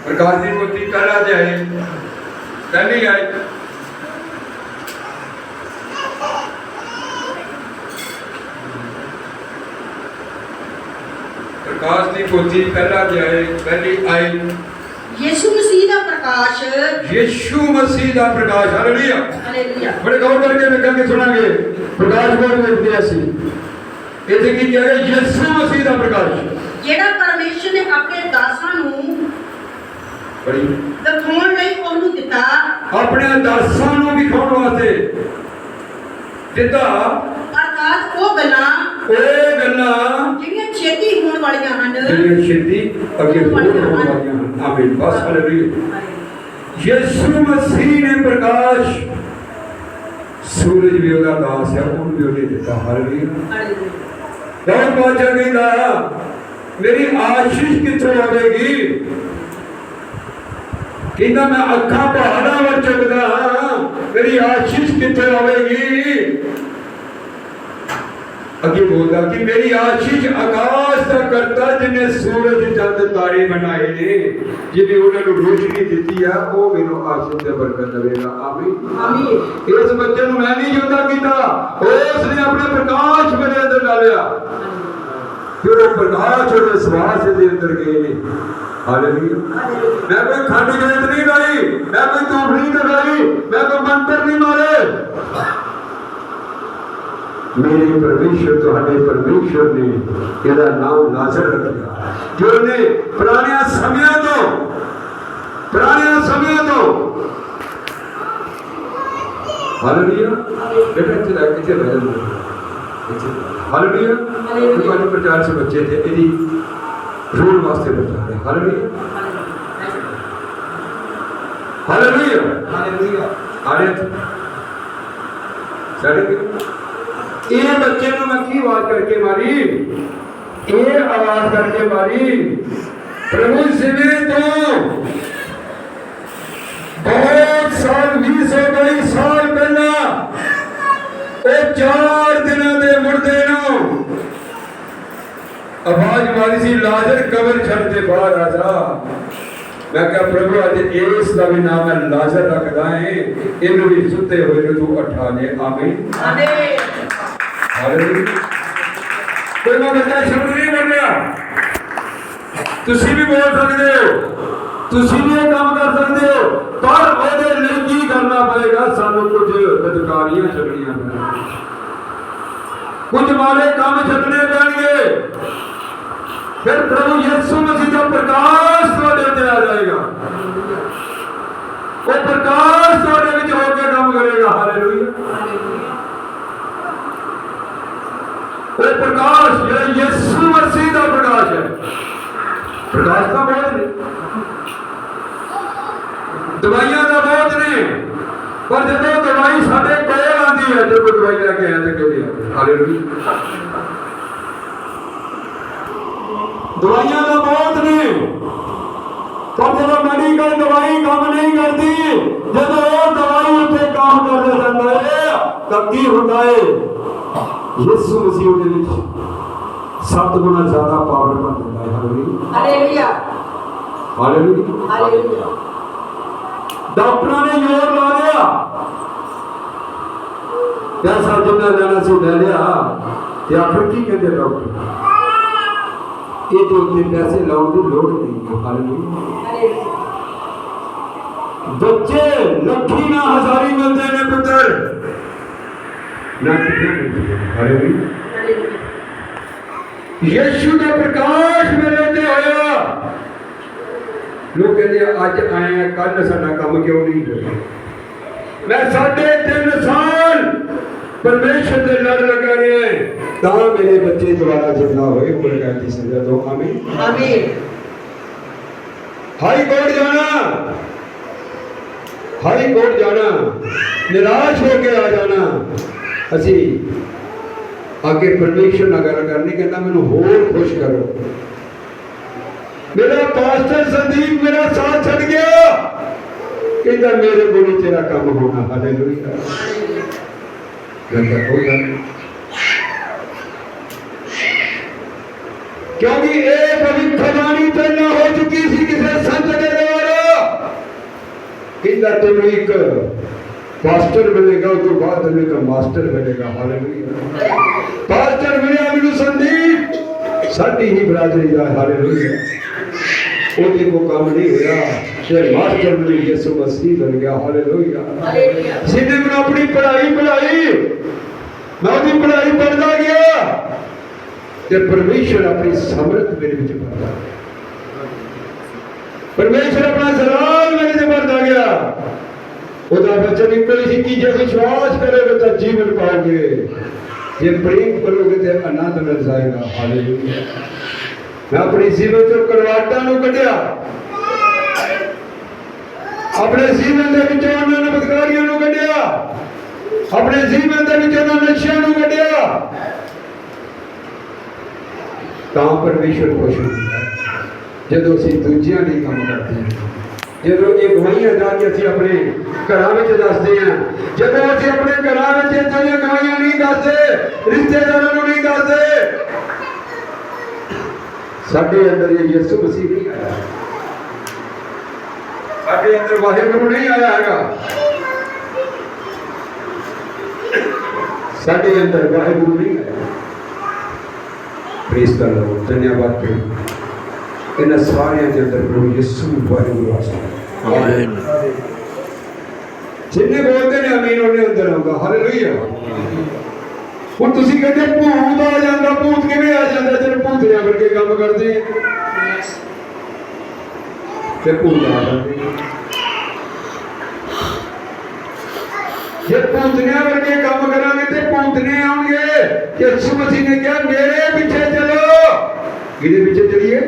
प्रकाश की पोथी पहला अध्याय पहली आयत। प्रकाश की पोथी पहला अध्याय पहली आयत। यीशु मसीह का प्रकाश, यीशु मसीह का प्रकाश। Hallelujah hallelujah. बड़े गौर करके वेखांगे सुनांगे प्रकाश बहुत वेखते ਅਸੀਂ इसे की कह रहे यीशु मसीह का प्रकाश ਜਿਹੜਾ ਪਰਮੇਸ਼ਰ ਨੇ ਆਪਣੇ ਦਾਸਾਂ ਨੂੰ बड़ी ਦਿਖਾਉਣ ਲਈ ਉਹਨੂੰ ਦਿੱਤਾ। अपने दासां ਨੂੰ ਵਿਖਾਉਣ ਵਾਸਤੇ ਦਿੱਤਾ। ਅਰਥਾਤ ਉਹ ਗੱਲਾਂ ਜਿਹੜੀਆਂ ਛੇਤੀ ਹੋਣ ਵਾਲੀਆਂ ਹਨ, ਜਿਹੜੀਆਂ ਛੇਤੀ ਅੱਗੇ ਹੋਣ ਵਾਲੀਆਂ ਹਨ। ਆਮੀਨ ਬਸ ਹਾਲੇਲੂਇਆ। ਯਿਸੂ ਮਸੀਹ ਨੇ ਪ੍ਰਕਾਸ਼, ਸੂਰਜ ਵੀ ਉਹਦਾ ਦਾਸ ਹੈ, ਉਹਨੂੰ ਵੀ ਉਹਨੇ ਦਿੱਤਾ। ਹਾਲੇਲੂਇਆ। ਦਾਊਦ ਬਾਦਸ਼ਾਹ ਕਹਿੰਦਾ ਮੇਰੀ ਆਸ਼ੀਸ਼ ਕਿੱਥੋਂ ਆਵੇਗੀ? ਕਹਿੰਦਾ ਮੈਂ ਅੱਖਾਂ ਪਹਾੜਾਂ ਵੱਲ ਚੁੱਕਦਾ ਹਾਂ, ਮੇਰੀ ਆਸ਼ੀਸ਼ ਕਿੱਥੋਂ ਆਵੇਗੀ? ਅੱਗੇ ਬੋਲਦਾ ਕਿ ਮੇਰੀ ਆਸ਼ੀਸ਼ ਆਕਾਸ਼ ਦਾ ਕਰਤਾ ਜਿਨੇ ਸੂਰਜ ਚੰਦ ਤਾਰੇ ਬਣਾਏ ਨੇ, ਜਿਹਨੇ ਉਹਨਾਂ ਨੂੰ ਰੋਸ਼ਨੀ ਦਿੱਤੀ ਆ, ਉਹ ਮੈਨੂੰ ਆਸ਼ੀਸ਼ ਤੇ ਬਰਕਤ ਦੇਵੇਗਾ। ਆਮੀਨ ਆਮੀਨ। ਇਸ ਬੱਚੇ ਨੂੰ ਮੈਂ ਨਹੀਂ ਜਿਉਂਦਾ ਕੀਤਾ, ਉਸ ਨੇ ਆਪਣੇ ਪ੍ਰਕਾਸ਼ ਮੇਰੇ ਅੰਦਰ ਡਾਲਿਆ, ਫਿਰ ਉਹ ਪ੍ਰਕਾਸ਼ ਉਹਦੇ ਸਵਾਸ ਦੇ ਅੰਦਰ ਗਏ ਨੇ। ਹਾਲੇਲੂਇਆ। ਮੈਂ ਕੋਈ ਖੰਡ ਜੋਤ ਨਹੀਂ ਲਾਈ, ਮੈਂ ਕੋਈ ਧੂਪ ਨਹੀਂ ਲਗਾਈ, ਮੈਂ ਕੋਈ ਮੰਤਰ ਨਹੀਂ ਮਾਰੇ। मेरे परमेश्वर तुहाडे परमेश्वर ने ਇਹਦਾ ਨਾਮ ਲਾਜ਼ਰ ਰੱਖਿਆ, ਜੋ ਨੇ ਪੁਰਾਣੇ ਸਮਿਆਂ ਤੋਂ ਹਾਲੇਲੂਇਆ। बेटा ਇੱਥੇ ਲੱਗ ਕੇ ਬੈਠ ਜਾ। हालेलुया। तुम्हारे प्रचार से बच्चे थे यदि रोड वास्ते बचा रहे। Hallelujah hallelujah hallelujah. आयत सारे ये बच्चे ने मैं की आवाज करके मारी, ये आवाज करके मारी प्रभु सिवे तो बहुत साल 20 साल पहला वो 4 दिनों के मुर्दे नो आवाज मारी सी लाजर कबर छड़ के बाहर आ जा। मैं कहा प्रभु अज इस का भी नाम है लाजर रखदा है, इन्हू भी सुते हुए तू उठा ले। आमीन आमीन। हालेलुया। कोई मैं बच्चा शब्द नहीं बोल रहा, तुसी भी बोल सकते हो, तुसी भी ये काम कर सकते हो, पर ਉਹਦੇ ਲਈ ਕੀ ਕਰਨਾ ਪਏਗਾ? ਸਾਨੂੰ ਕੁਝ ਅਧਿਕਾਰੀਆਂ ਛੱਡਣੀਆਂ ਪੈਣਗੀਆਂ, ਕੁਝ ਮਾੜੇ ਕੰਮ ਛੱਡਣੇ ਪੈਣਗੇ, ਫਿਰ ਪ੍ਰਭੂ ਯਿਸੂ ਮਸੀਹ ਦਾ ਪ੍ਰਕਾਸ਼ ਤੁਹਾਡੇ ਉੱਤੇ ਆ ਜਾਏਗਾ। ਉਹ ਪ੍ਰਕਾਸ਼ ਤੁਹਾਡੇ ਵਿੱਚ ਹੋ ਕੇ ਕੰਮ ਕਰੇਗਾ। ਹਾਲੇਲੂਇਆ। वो प्रकाश ये यीशु मसीह का प्रकाश है। प्रकाश का बहुत नहीं, दवाइयां का बहुत नहीं, पर जब दवाई साढ़े कोल आती है, जो कोई दवाई लेके आया तो क्यों नहीं आती? हालेलुया। दवाइयां का बहुत नहीं, पर जब मेडिकल दवाई काम नहीं करती, जब वो दवाई उत्ते काम कर रहा है तब की होता है? यीशु मसीह ਦੇ ਵਿੱਚ 7 ਗੁਣਾ ਜ਼ਿਆਦਾ ਪਾਵਰ ਬਣ ਜਾਂਦਾ ਹੈ। Hallelujah hallelujah hallelujah. ਡਾਕਟਰਾਂ ਨੇ ਜ਼ੋਰ ਲਾ ਲਿਆ, ਪੈਸਾ ਜਿੰਨਾ ਲੈਣਾ ਸੀ ਲੈ ਲਿਆ, ਤੇ ਆਖਰ ਕੀ ਕਹਿੰਦੇ ਡਾਕਟਰ? ਇਹਦੇ ਉੱਤੇ ਪੈਸੇ ਲਾਉਣ ਦੀ ਲੋੜ ਨਹੀਂ। ਹਾਲੇਲੂਇਆ। ਬੱਚੇ ਲੱਖੀ ਨਾ ਹਜ਼ਾਰੀ ਮਿਲਦੇ ਨੇ ਪੁੱਤਰ, यीशु का प्रकाश मेरे उत्ते होया। लोग कहते अज आए हैं, कल साडा काम क्यों नहीं होया? मैं 3.5 साल परमेश्वर के लड़ लगा रहे हैं, तां मेरे बच्चे दोबारा जिंदा होए। गुरगान की सजा दो। आमीन आमीन। हाई कोर्ट जाना, हाई कोर्ट जाना, निराश होके आ जाना, असी आगे परमेश्वर ना गल करनी, कहता मैनू होर खुश करो। मेरा पास्टर संदीप मेरा साथ छड़ गया, कहता मेरे को नहीं तेरा काम होना। हालेलुया। कहता कोई गल नहीं, क्योंकि ये भविष्यवाणी पहला हो चुकी सी किसी संत के द्वारा। तेनों एक पास्टर मिलेगा, उस तो बाद तेनों एक मास्टर मिलेगा। हालेलुया। पास्टर मिलिया मैनू संदीप, साडी ही बरादरी दा। हालेलुया। ਉਹਦੇ ਕੋ ਕੰਮ नहीं होया, ते मास्टर में यीशु मसीह बन गया। हालेलुया। जिन्हें मैं अपनी पढ़ाई मैं अपनी पढ़ाई पढ़ता गया, ते परमेश्वर अपनी समर्थ मेरे विच भरदा, परमेश्वर अपना जलाल मेरे विच भरदा गया। ਉਹਦਾ वचन निकल सी कि जे विश्वास करोगे तो जीवन पाओगे, जे प्रेम करोगे तो आनंद मिल जाएगा। हालेलुया। मैं अपनी जीवन चो करवाटा कढ़िया, अपने जीवन के विचों उन्होंने बदकारियों कढ़िया, अपने जीवन के विचों नशियां कढ़िया, तां परमेश्वर खुश होता है। जदों असीं दूजियां लई काम करते हैं, जदों ये गवाहियां जाके असीं अपने घरां विच दसदे हैं, जदों असीं अपने घरां विच इदां ਦੀਆਂ गवाहियां नहीं दसदे, रिश्तेदारां नूं नहीं दसदे, साडे अंदर ये यीशु मसीह नहीं आया, साडे अंदर वाहिगुरू नहीं आया हैगा, साडे अंदर वाहिगुरू नहीं आया। Praise the Lord. धन्यवाद प्रभु। इन सारे के अंदर प्रभु यीशु वाहिगुरू आया। आमीन। जिन्ने बोलते ने आमीन उन्हें अंदर आऊंगा। हालेलुया। ਹੁਣ ਤੁਸੀਂ ਕਹਿੰਦੇ ਭੂਤ ਆ ਜਾਂਦਾ, ਭੂਤ ਕਿਵੇਂ ਆ ਜਾਂਦਾ? ਜਦੋਂ ਭੂਤਿਆਂ ਵਰਗੇ ਕੰਮ ਕਰਦੇ ਤੇ ਭੂਤ ਆ ਜਾਂਦੇ। ਜੇ ਭੂਤਿਆਂ ਵਰਗੇ ਕੰਮ ਕਰਾਂਗੇ ਤੇ ਭੂਤਨੇ ਆਉਣਗੇ। ਯਿਸੂ ਮਸੀਹ ਨੇ ਕਿਹਾ ਮੇਰੇ ਪਿੱਛੇ ਚਲੋ। ਕਿਹਦੇ ਪਿੱਛੇ ਚਲੀਏ?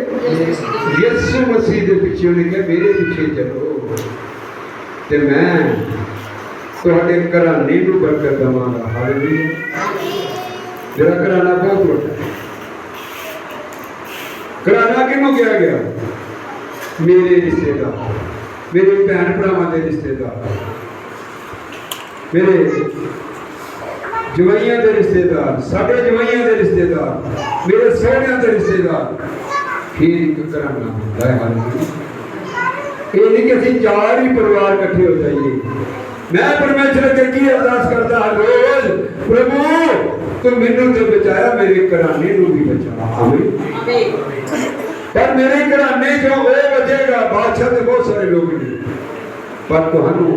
ਯਿਸੂ ਮਸੀਹ ਦੇ ਪਿੱਛੇ। ਉਹਨੇ ਕਿਹਾ ਮੇਰੇ ਪਿੱਛੇ ਚਲੋ ਤੇ ਮੈਂ ਤੁਹਾਡੇ ਘਰਾਣੇ ਨੂੰ ਬਰਕਤ ਦੇਵਾਂਗਾ। ਹਾਲੇਲੂਇਆ। मेरा घराना बहुत बड़ा है। घराना किनों किया गया? मेरे रिश्तेदार, मेरे भैन भरावां दे रिश्तेदार, मेरे जवाइयां दे रिश्तेदार, साडे जवाइयां दे रिश्तेदार, मेरे सोहरियां दे रिश्तेदार, फिर एक घराना होता है। हालेलुया। ये नहीं कि असीं चार ही परिवार इकट्ठे हो जाइए। मैं परमेश्वर अगे की अरदास करता हर रोज, प्रभु तू मैनू तो बचाया, मेरे घराने नू भी बचा। आमीन। पर मेरे घराने जो वो बचेगा। बादशाह तो बहुत सारे लोग ने, पर तुहानू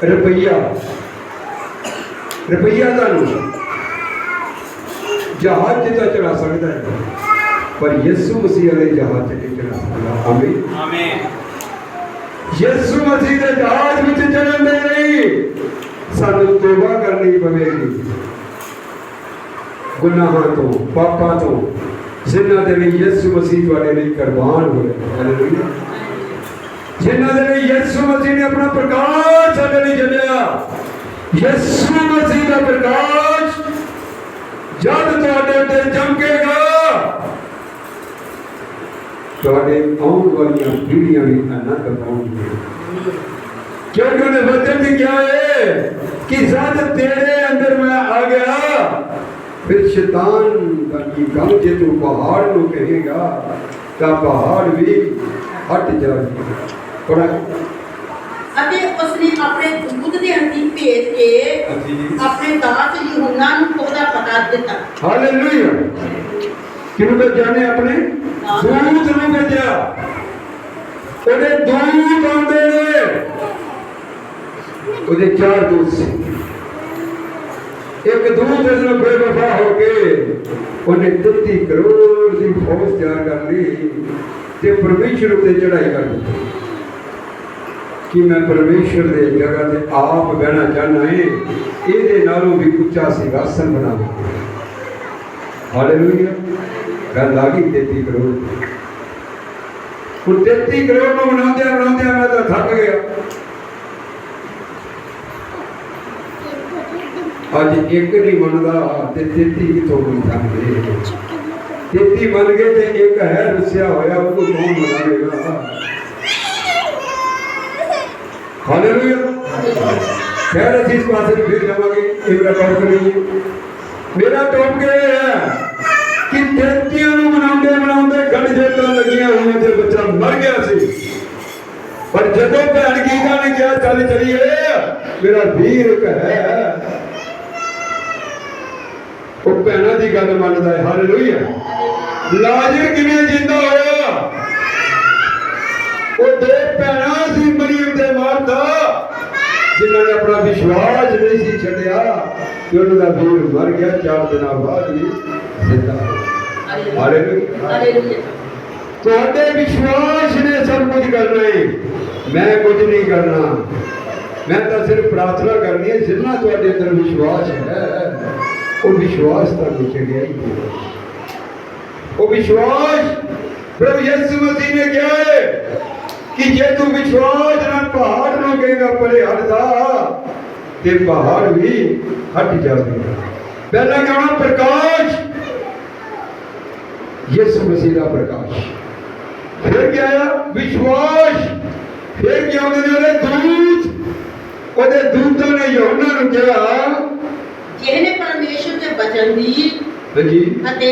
रुपया तुहानू जहाज जितना चढ़ा सकता है, पर यीशु मसीह वाले जहाज नहीं चढ़ा सकता। आमीन। यीशु मसीह के जहाज में चढ़न दे नहीं, सानू तौबा करनी पवेगी गुनाहां तो, पापां तो, जिन्हां दे लई यीशु मसीह तुहाडे लई कुर्बान होए। हालेलुया। जिन्हां दे लई यीशु मसीह ने अपना प्रकाश साडे लई छड्डिया। यीशु मसीह दा प्रकाश जद तुहाडे ते चमकेगा, तुहाडे आउण वालियां पीढ़ियां भी आनंद पाउणगीਆਂ। क्योंकि उन्हें वचन भी क्या है कि जब तेरे अंदर मैं आ गया, फिर शैतान की गल जे तू पहाड़ को कहेगा तो पहाड़ भी हट जाएगा। पढ़ा ਅਤੇ ਉਸਨੇ ਆਪਣੇ ਦੂਤ ਦੇ ਅੰਤੀ ਭੇਜ ਕੇ ਆਪਣੇ ਦਾਸ ਯਹੋਨਾ ਨੂੰ ਉਹਦਾ ਪਤਾ ਦਿੱਤਾ। हालेलुया। किन्हों को जाने? अपने दूत ਨੂੰ भेजा। ਉਹਦੇ ਦੂਤ ਆਉਂਦੇ ਨੇ। ਉਹਦੇ चार दूत से एक दूत जो बेवफा हो गए, उन्हें 33 करोड़ की फौज तैयार कर ली ते परमेश्वर उत्ते चढ़ाई कर दी कि मैं परमेश्वर के जगह से आप बहना चाहना है, ये नालों भी उच्चा सिंहासन बना। हालेलुया। गल आ गई 33 करोड़। ਹੁਣ 33 करोड़ ਨੂੰ ਬਣਾਉਂਦੇ मैं तो थक गया। अज एक नहीं मनता ते 33 कितों बन जाएंगे? 33 बन गए तो एक है रुसिया होया, उसको कौन मनाएगा? हालेलुया। खैर असीं इस पासे फिर जावांगे। मेरा टॉप करिए। मेरा टॉप ये है कि 33 ਨੂੰ ਬਣਾਉਂਦੇ ਗੜ जेटां लगियां हुई ते बच्चा मर गया सी, पर जब जदों भैन गीता ने कहा चल चलिए मेरा वीर एक है वो भैनों की गल मनता है। हालेलुया। लाजर किवें जिंदा होया? वो दो भैनां सी मरियम ते मार्था जिन्होंने अपना विश्वास नहीं सी छड्डिया कि उन्होंने वीर मर गया 4 दिन बाद भी जिंदा हो। हालेलुया। तुहाडे विश्वास ने सब कुछ करना है, मैं कुछ नहीं करना। मैं तो सिर्फ प्रार्थना करनी है। जितना तुहाडे अंदर विश्वास है वो विश्वास तक चढ़िया ही वो विश्वास प्रभु यीशु मसीह ने क्या है कि जे तू विश्वास ना पहाड़ न कहेगा परे हटदा ते पहाड़ भी हट जाएगा। पहला कहना प्रकाश, यीशु मसीह का प्रकाश। फिर क्या आया? विश्वास। फिर क्या होने दूत, ओदे दूतों ने यूहन्ना ਨੂੰ ਕਿਹਾ ਜਿਹਨੇ ਪਰਮੇਸ਼ਰ ਦੇ ਬਚਨ ਦੀ ਹਾਂਜੀ ਅਤੇ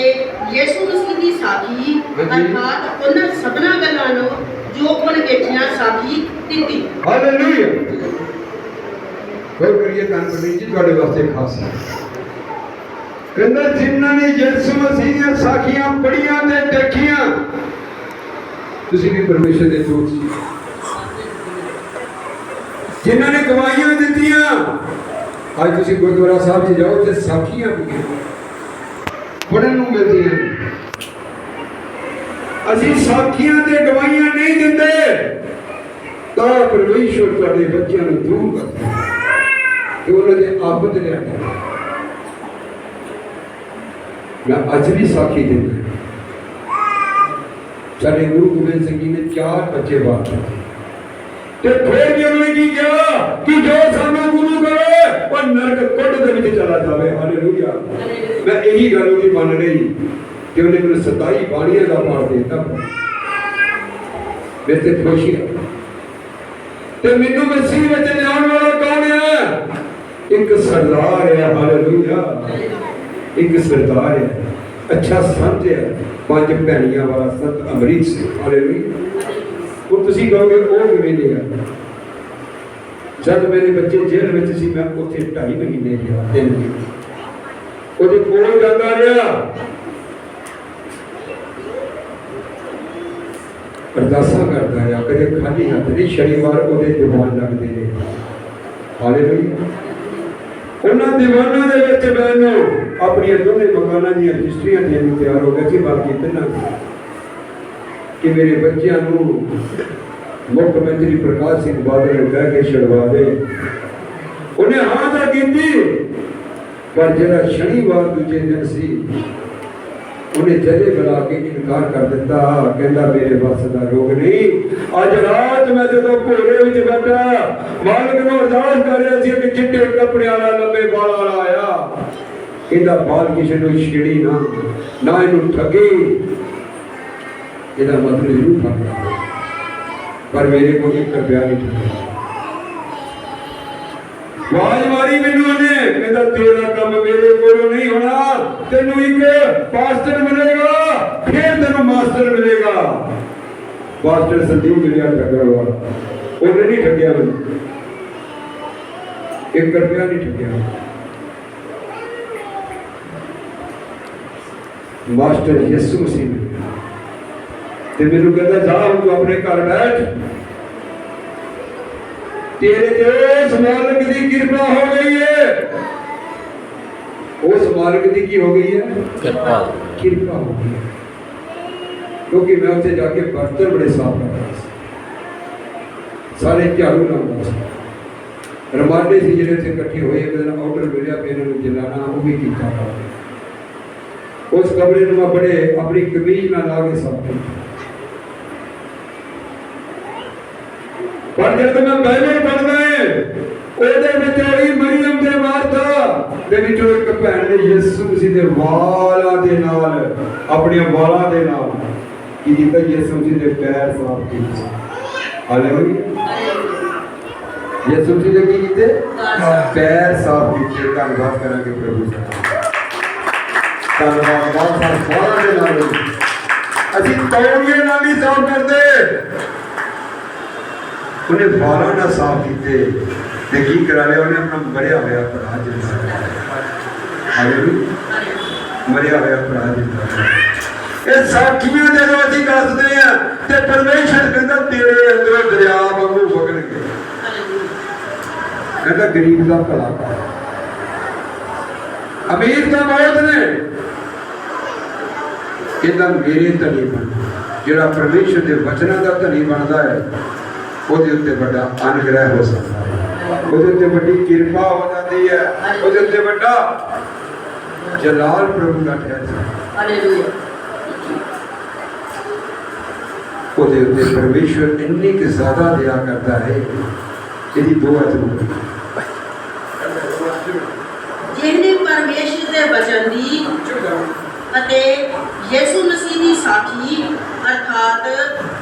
ਯਿਸੂ ਮਸੀਹ ਦੀ ਸਾਖੀ ਅਰਥਾਤ ਉਹਨਾਂ ਸਭਨਾ ਗੱਲਾਂ ਨੂੰ ਜੋ ਉਹਨੇ ਵੇਖੀਆਂ ਸਾਖੀ ਦਿੱਤੀ। ਹਾਲੇਲੂਇਆ। ਕੋਈ ਕਰੀਏ ਕਨਫਰਮੇਸ਼ਨ ਜੀ ਤੁਹਾਡੇ ਵਾਸਤੇ ਖਾਸ ਹੈ। ਕਹਿੰਦਾ ਜਿਨ੍ਹਾਂ ਨੇ ਯਿਸੂ ਮਸੀਹ ਦੀਆਂ ਸਾਖੀਆਂ ਪੜ੍ਹੀਆਂ ਤੇ ਦੇਖੀਆਂ, ਤੁਸੀਂ ਵੀ ਪਰਮੇਸ਼ਰ ਦੇ ਦੂਤ ਸੀ। ਜਿਨ੍ਹਾਂ ਨੇ ਗਵਾਹੀਆਂ ਦਿੱਤੀਆਂ, ਅੱਜ ਤੁਸੀਂ ਗੁਰਦੁਆਰਾ ਸਾਹਿਬ 'ਚ ਜਾਓ ਤੇ ਸਾਖੀਆਂ ਵੀ ਪੜ੍ਹਨ ਨੂੰ ਮਿਲਦੀਆਂ। ਅਸੀਂ ਸਾਖੀਆਂ ਤੇ ਗਵਾਹੀਆਂ ਨਹੀਂ ਦਿੰਦੇ ਤਾਂ ਪਰਮੇਸ਼ਰ ਤੁਹਾਡੇ ਬੱਚਿਆਂ ਨੂੰ ਦੂਰ ਕਰਦਾ ਕਿ ਉਹਨਾਂ ਦੇ ਆਫਤ ਲਿਆਉਂਦਾ। ਮੈਂ ਅੱਜ ਵੀ ਸਾਖੀ ਦਿੰਦਾ। ਸਾਡੇ ਗੁਰੂ ਗੋਬਿੰਦ ਸਿੰਘ ਜੀ ਨੇ 4 ਬੱਚੇ ਬਾਤ ਤੇ ਫਿਰ ਵੀ ਉਹਨੇ ਕੀ ਕਿਹਾ ਕਿ ਜੋ ਸਾਨੂੰ ਗੁਰੂ ਕਰੇ ਉਹ ਨਰਕ ਕੁੱਟ ਦੇ ਵਿੱਚ ਚਲਾ ਜਾਵੇ। ਹਾਲੇਲੂਇਆ। ਮੈਂ ਇਹੀ ਗੱਲ ਉਹਦੀ ਮੰਨ ਲਈ ਕਿ ਉਹਨੇ ਮੈਨੂੰ 27 ਬਾਣੀਆਂ ਦਾ ਪਾਠ ਦੇ ਦਿੱਤਾ। ਮੇਰੇ ਤੇ ਖੁਸ਼ੀ ਹੈ ਤੇ ਮੈਨੂੰ ਮਸੀਹ ਵਿੱਚ ਲਿਆਉਣ ਵਾਲਾ ਕੌਣ ਹੈ? ਇੱਕ ਸਰਦਾਰ ਹੈ। ਹਾਲੇਲੂਇਆ। ਇੱਕ ਸਰਦਾਰ ਹੈ, ਅੱਛਾ ਸੰਤ ਹੈ, 5 ਭੈਣੀਆਂ ਵਾਲਾ ਸੰਤ ਅਮਰੀਕ ਸਿੰਘ। ਹਾਲੇਲੂਇਆ। ਹੁਣ ਤੁਸੀਂ ਕਹੋਗੇ ਉਹ ਕਿਵੇਂ ਲਿਆ? ਜਦ ਮੇਰੇ ਬੱਚੇ ਜੇਲ੍ਹ ਵਿੱਚ ਸੀ ਮੈਂ ਉੱਥੇ 2.5 ਮਹੀਨੇ ਰਿਹਾ, 3 ਮਹੀਨੇ ਉਹਦੇ ਕੋਲ ਜਾਂਦਾ ਰਿਹਾ, ਅਰਦਾਸਾਂ ਕਰਦਾ ਰਿਹਾ, ਕਦੇ ਖਾਲੀ ਹੱਥ ਨਹੀਂ। ਸ਼ਨੀਵਾਰ ਉਹਦੇ ਦੀਵਾਨ ਲੱਗਦੇ ਨੇ। ਹਾਲੇਲੂਇਆ। ਉਹਨਾਂ ਦੀਵਾਨਾਂ ਦੇ ਵਿੱਚ ਮੈਨੂੰ ਆਪਣੀਆਂ ਦੋਨੇ ਮਕਾਨਾਂ ਦੀਆਂ ਰਜਿਸਟਰੀਆਂ ਦੇਣ ਨੂੰ ਤਿਆਰ ਹੋ ਗਿਆ ਸੀ। ਬਾਕੀ ਤਿੰਨਾਂ ਕਿ ਮੇਰੇ ਬੱਚਿਆਂ ਨੂੰ ਮੁੱਖ ਮੰਤਰੀ ਪ੍ਰਕਾਸ਼ ਸਿੰਘ ਬਾਦਲ ਨੂੰ ਕਹਿ ਕੇ ਛਡਵਾ ਦੇ। ਉਹਨੇ ਹਾਂ ਤਾਂ ਕੀਤੀ, ਪਰ ਜਿਹੜਾ ਸ਼ਨੀਵਾਰ ਦੂਜੇ ਦਿਨ ਸੀ ਉਹਨੇ ਜਦੇ ਬੁਲਾ ਕੇ ਇਨਕਾਰ ਕਰ ਦਿੱਤਾ। ਕਹਿੰਦਾ ਮੇਰੇ ਵੱਸ ਦਾ ਰੋਗ ਨਹੀਂ। ਅੱਜ ਰਾਤ ਮੈਂ ਜਦੋਂ ਘੋੜੇ ਵਿੱਚ ਬੈਠਾ ਮਾਲਕ ਨੂੰ ਅਰਦਾਸ ਕਰ ਰਿਹਾ ਸੀ ਕਿ ਚਿੱਟੇ ਕੱਪੜਿਆਂ ਵਾਲਾ ਲੰਬੇ ਵਾਲਾਂ ਵਾਲਾ ਆਇਆ, ਇਹਦਾ ਬਾਲ ਕਿਸੇ ਨੂੰ ਛੇੜੀ ਨਾ ਇਹਨੂੰ ਠੱਗੀ, ਇਹਦਾ ਮਤਲਬ ਜ਼ਰੂਰ ਫੜਦਾ, ਪਰ ਮੇਰੇ ਕੋਲ 1 ਰੁਪਿਆ ਨਹੀਂ ਠੱਗਿਆ। ਆਵਾਜ਼ ਮਾਰੀ ਮੈਨੂੰ ਉਹਨੇ, ਕਹਿੰਦਾ ਤੇਰਾ ਕੰਮ ਮੇਰੇ ਕੋਲੋਂ ਨਹੀਂ ਹੋਣਾ, ਤੈਨੂੰ ਇੱਕ ਪਾਸਟਰ ਮਿਲੇਗਾ, ਫਿਰ ਤੈਨੂੰ ਮਾਸਟਰ ਮਿਲੇਗਾ। ਪਾਸਟਰ ਸੰਦੀਪ ਮਿਲਿਆ ਠੱਗਣ ਵਾਲਾ, ਉਹਨੇ ਨਹੀਂ ਠੱਗਿਆ ਮੈਨੂੰ, 1 ਰੁਪਿਆ ਨਹੀਂ ਠੱਗਿਆ। ਮਾਸਟਰ ਯਿਸੂ ਮਸੀਹ ਨੇ ਤੇ ਮੈਨੂੰ ਕਹਿੰਦਾ ਜਾ ਹੁਣ ਤੂੰ ਆਪਣੇ ਘਰ ਬੈਠ, तेरे जो उस मालिक की कृपा हो गई है। उस मालिक की हो गई है कृपा हो गई है। क्योंकि मैं उसे जाके बर्तन बड़े साफ करता, सारे झाड़ू लाता, रमाडे से जिन्हें से इकट्ठे हुए ऑर्डर मिले फिर इन्होंने जलाना वो भी किया। उस कमरे में मैं बड़े अपनी कमीज में ला के साफ किया। पर जब मैं बाइबल पढ़दा है ਉਹਦੇ ਵਿੱਚ ਹੋਈ ਮਰੀਮ ਦੇ ਮਾਰਥਾ ਦੇ ਵਿੱਚੋਂ ਇੱਕ ਭੈਣ ਨੇ ਯਿਸੂ ਮਸੀਹ ਦੇ ਵਾਲਾਂ ਦੇ ਨਾਲ, ਆਪਣੇ ਵਾਲਾਂ ਦੇ ਨਾਲ ਕੀ ਕੀਤਾ? ਯਿਸੂ ਮਸੀਹ ਦੇ ਪੈਰ ਸਾਫ਼ ਕੀਤੇ। ਹਾਲੇਲੂਇਆ। ਯਿਸੂ ਮਸੀਹ ਦੇ ਕੀ ਕੀਤੇ? ਪੈਰ ਸਾਫ਼ ਕੀਤੇ। ਧੰਨਵਾਦ ਕਰਾਂਗੇ ਪ੍ਰਭੂ ਦਾ। ਧੰਨਵਾਦ ਬਹੁਤ ਸਾਰਾ ਦੇ ਨਾਲ ਅਸੀਂ ਤੌਲੀਏ ਨਾਲ ਨਹੀਂ ਸਾਫ਼ ਕਰਦੇ। ਉਹਨੇ ਵਾਲਾਂ ਨਾਲ ਸਾਫ਼ ਕੀਤੇ ਤੇ ਕੀ ਕਰਾ ਲਿਆ ਉਹਨੇ ਆਪਣਾ ਮਰਿਆ ਹੋਇਆ ਭਰਾ ਜਿੰਦਾ ਹਾਲੇਲੂਇਆ ਮਰਿਆ ਹੋਇਆ ਭਰਾ ਜਿੰਦਾ ਇਹ ਸਾਖੀਆਂ ਜਦੋਂ ਅਸੀਂ ਦੱਸਦੇ ਆ ਤੇ ਪਰਮੇਸ਼ਰ ਕਹਿੰਦਾ ਤੇਰੇ ਅੰਦਰੋਂ ਦਰਿਆ ਵਾਂਗੂ ਵਗਣਗੇ ਕਹਿੰਦਾ ਗਰੀਬ ਦਾ ਭਲਾ ਕਰ ਅਮੀਰ ਤਾਂ ਬਹੁਤ ਨੇ ਕਹਿੰਦਾ ਮੇਰੇ ਧਨੀ ਬਣ ਜਿਹੜਾ ਪਰਮੇਸ਼ਰ ਦੇ ਵਚਨਾਂ ਦਾ ਧਨੀ ਬਣਦਾ ਹੈ ਉਹਦੇ ਉੱਤੇ ਵੱਡਾ ਅਨੁਗ੍ਰਹਿ ਹੋ ਸਕਦਾ ਹੈ ਉਹਦੇ ਉੱਤੇ ਵੱਡੀ ਕਿਰਪਾ ਹੋ ਜਾਂਦੀ ਹੈ ਉਹਦੇ ਉੱਤੇ ਵੱਡਾ ਜਲਾਲ ਪ੍ਰਭੂ ਦਾ ਠਹਿਰਦਾ ਹਾਲੇਲੂਇਆ ਉਹਦੇ ਉੱਤੇ ਪਰਮੇਸ਼ਰ ਇੰਨੀ ਕਿ ਜ਼ਿਆਦਾ ਦਇਆ ਕਰਦਾ ਹੈ ਇਹਦੀ ਦੁਆ ਜ਼ਰੂਰ ਜਿਹਨੇ ਪਰਮੇਸ਼ਰ ਦੇ ਵਚਨ ਦੀ ਅਤੇ ਯਿਸੂ ਮਸੀਹ ਦੀ ਸਾਖੀ ਅਰਥਾਤ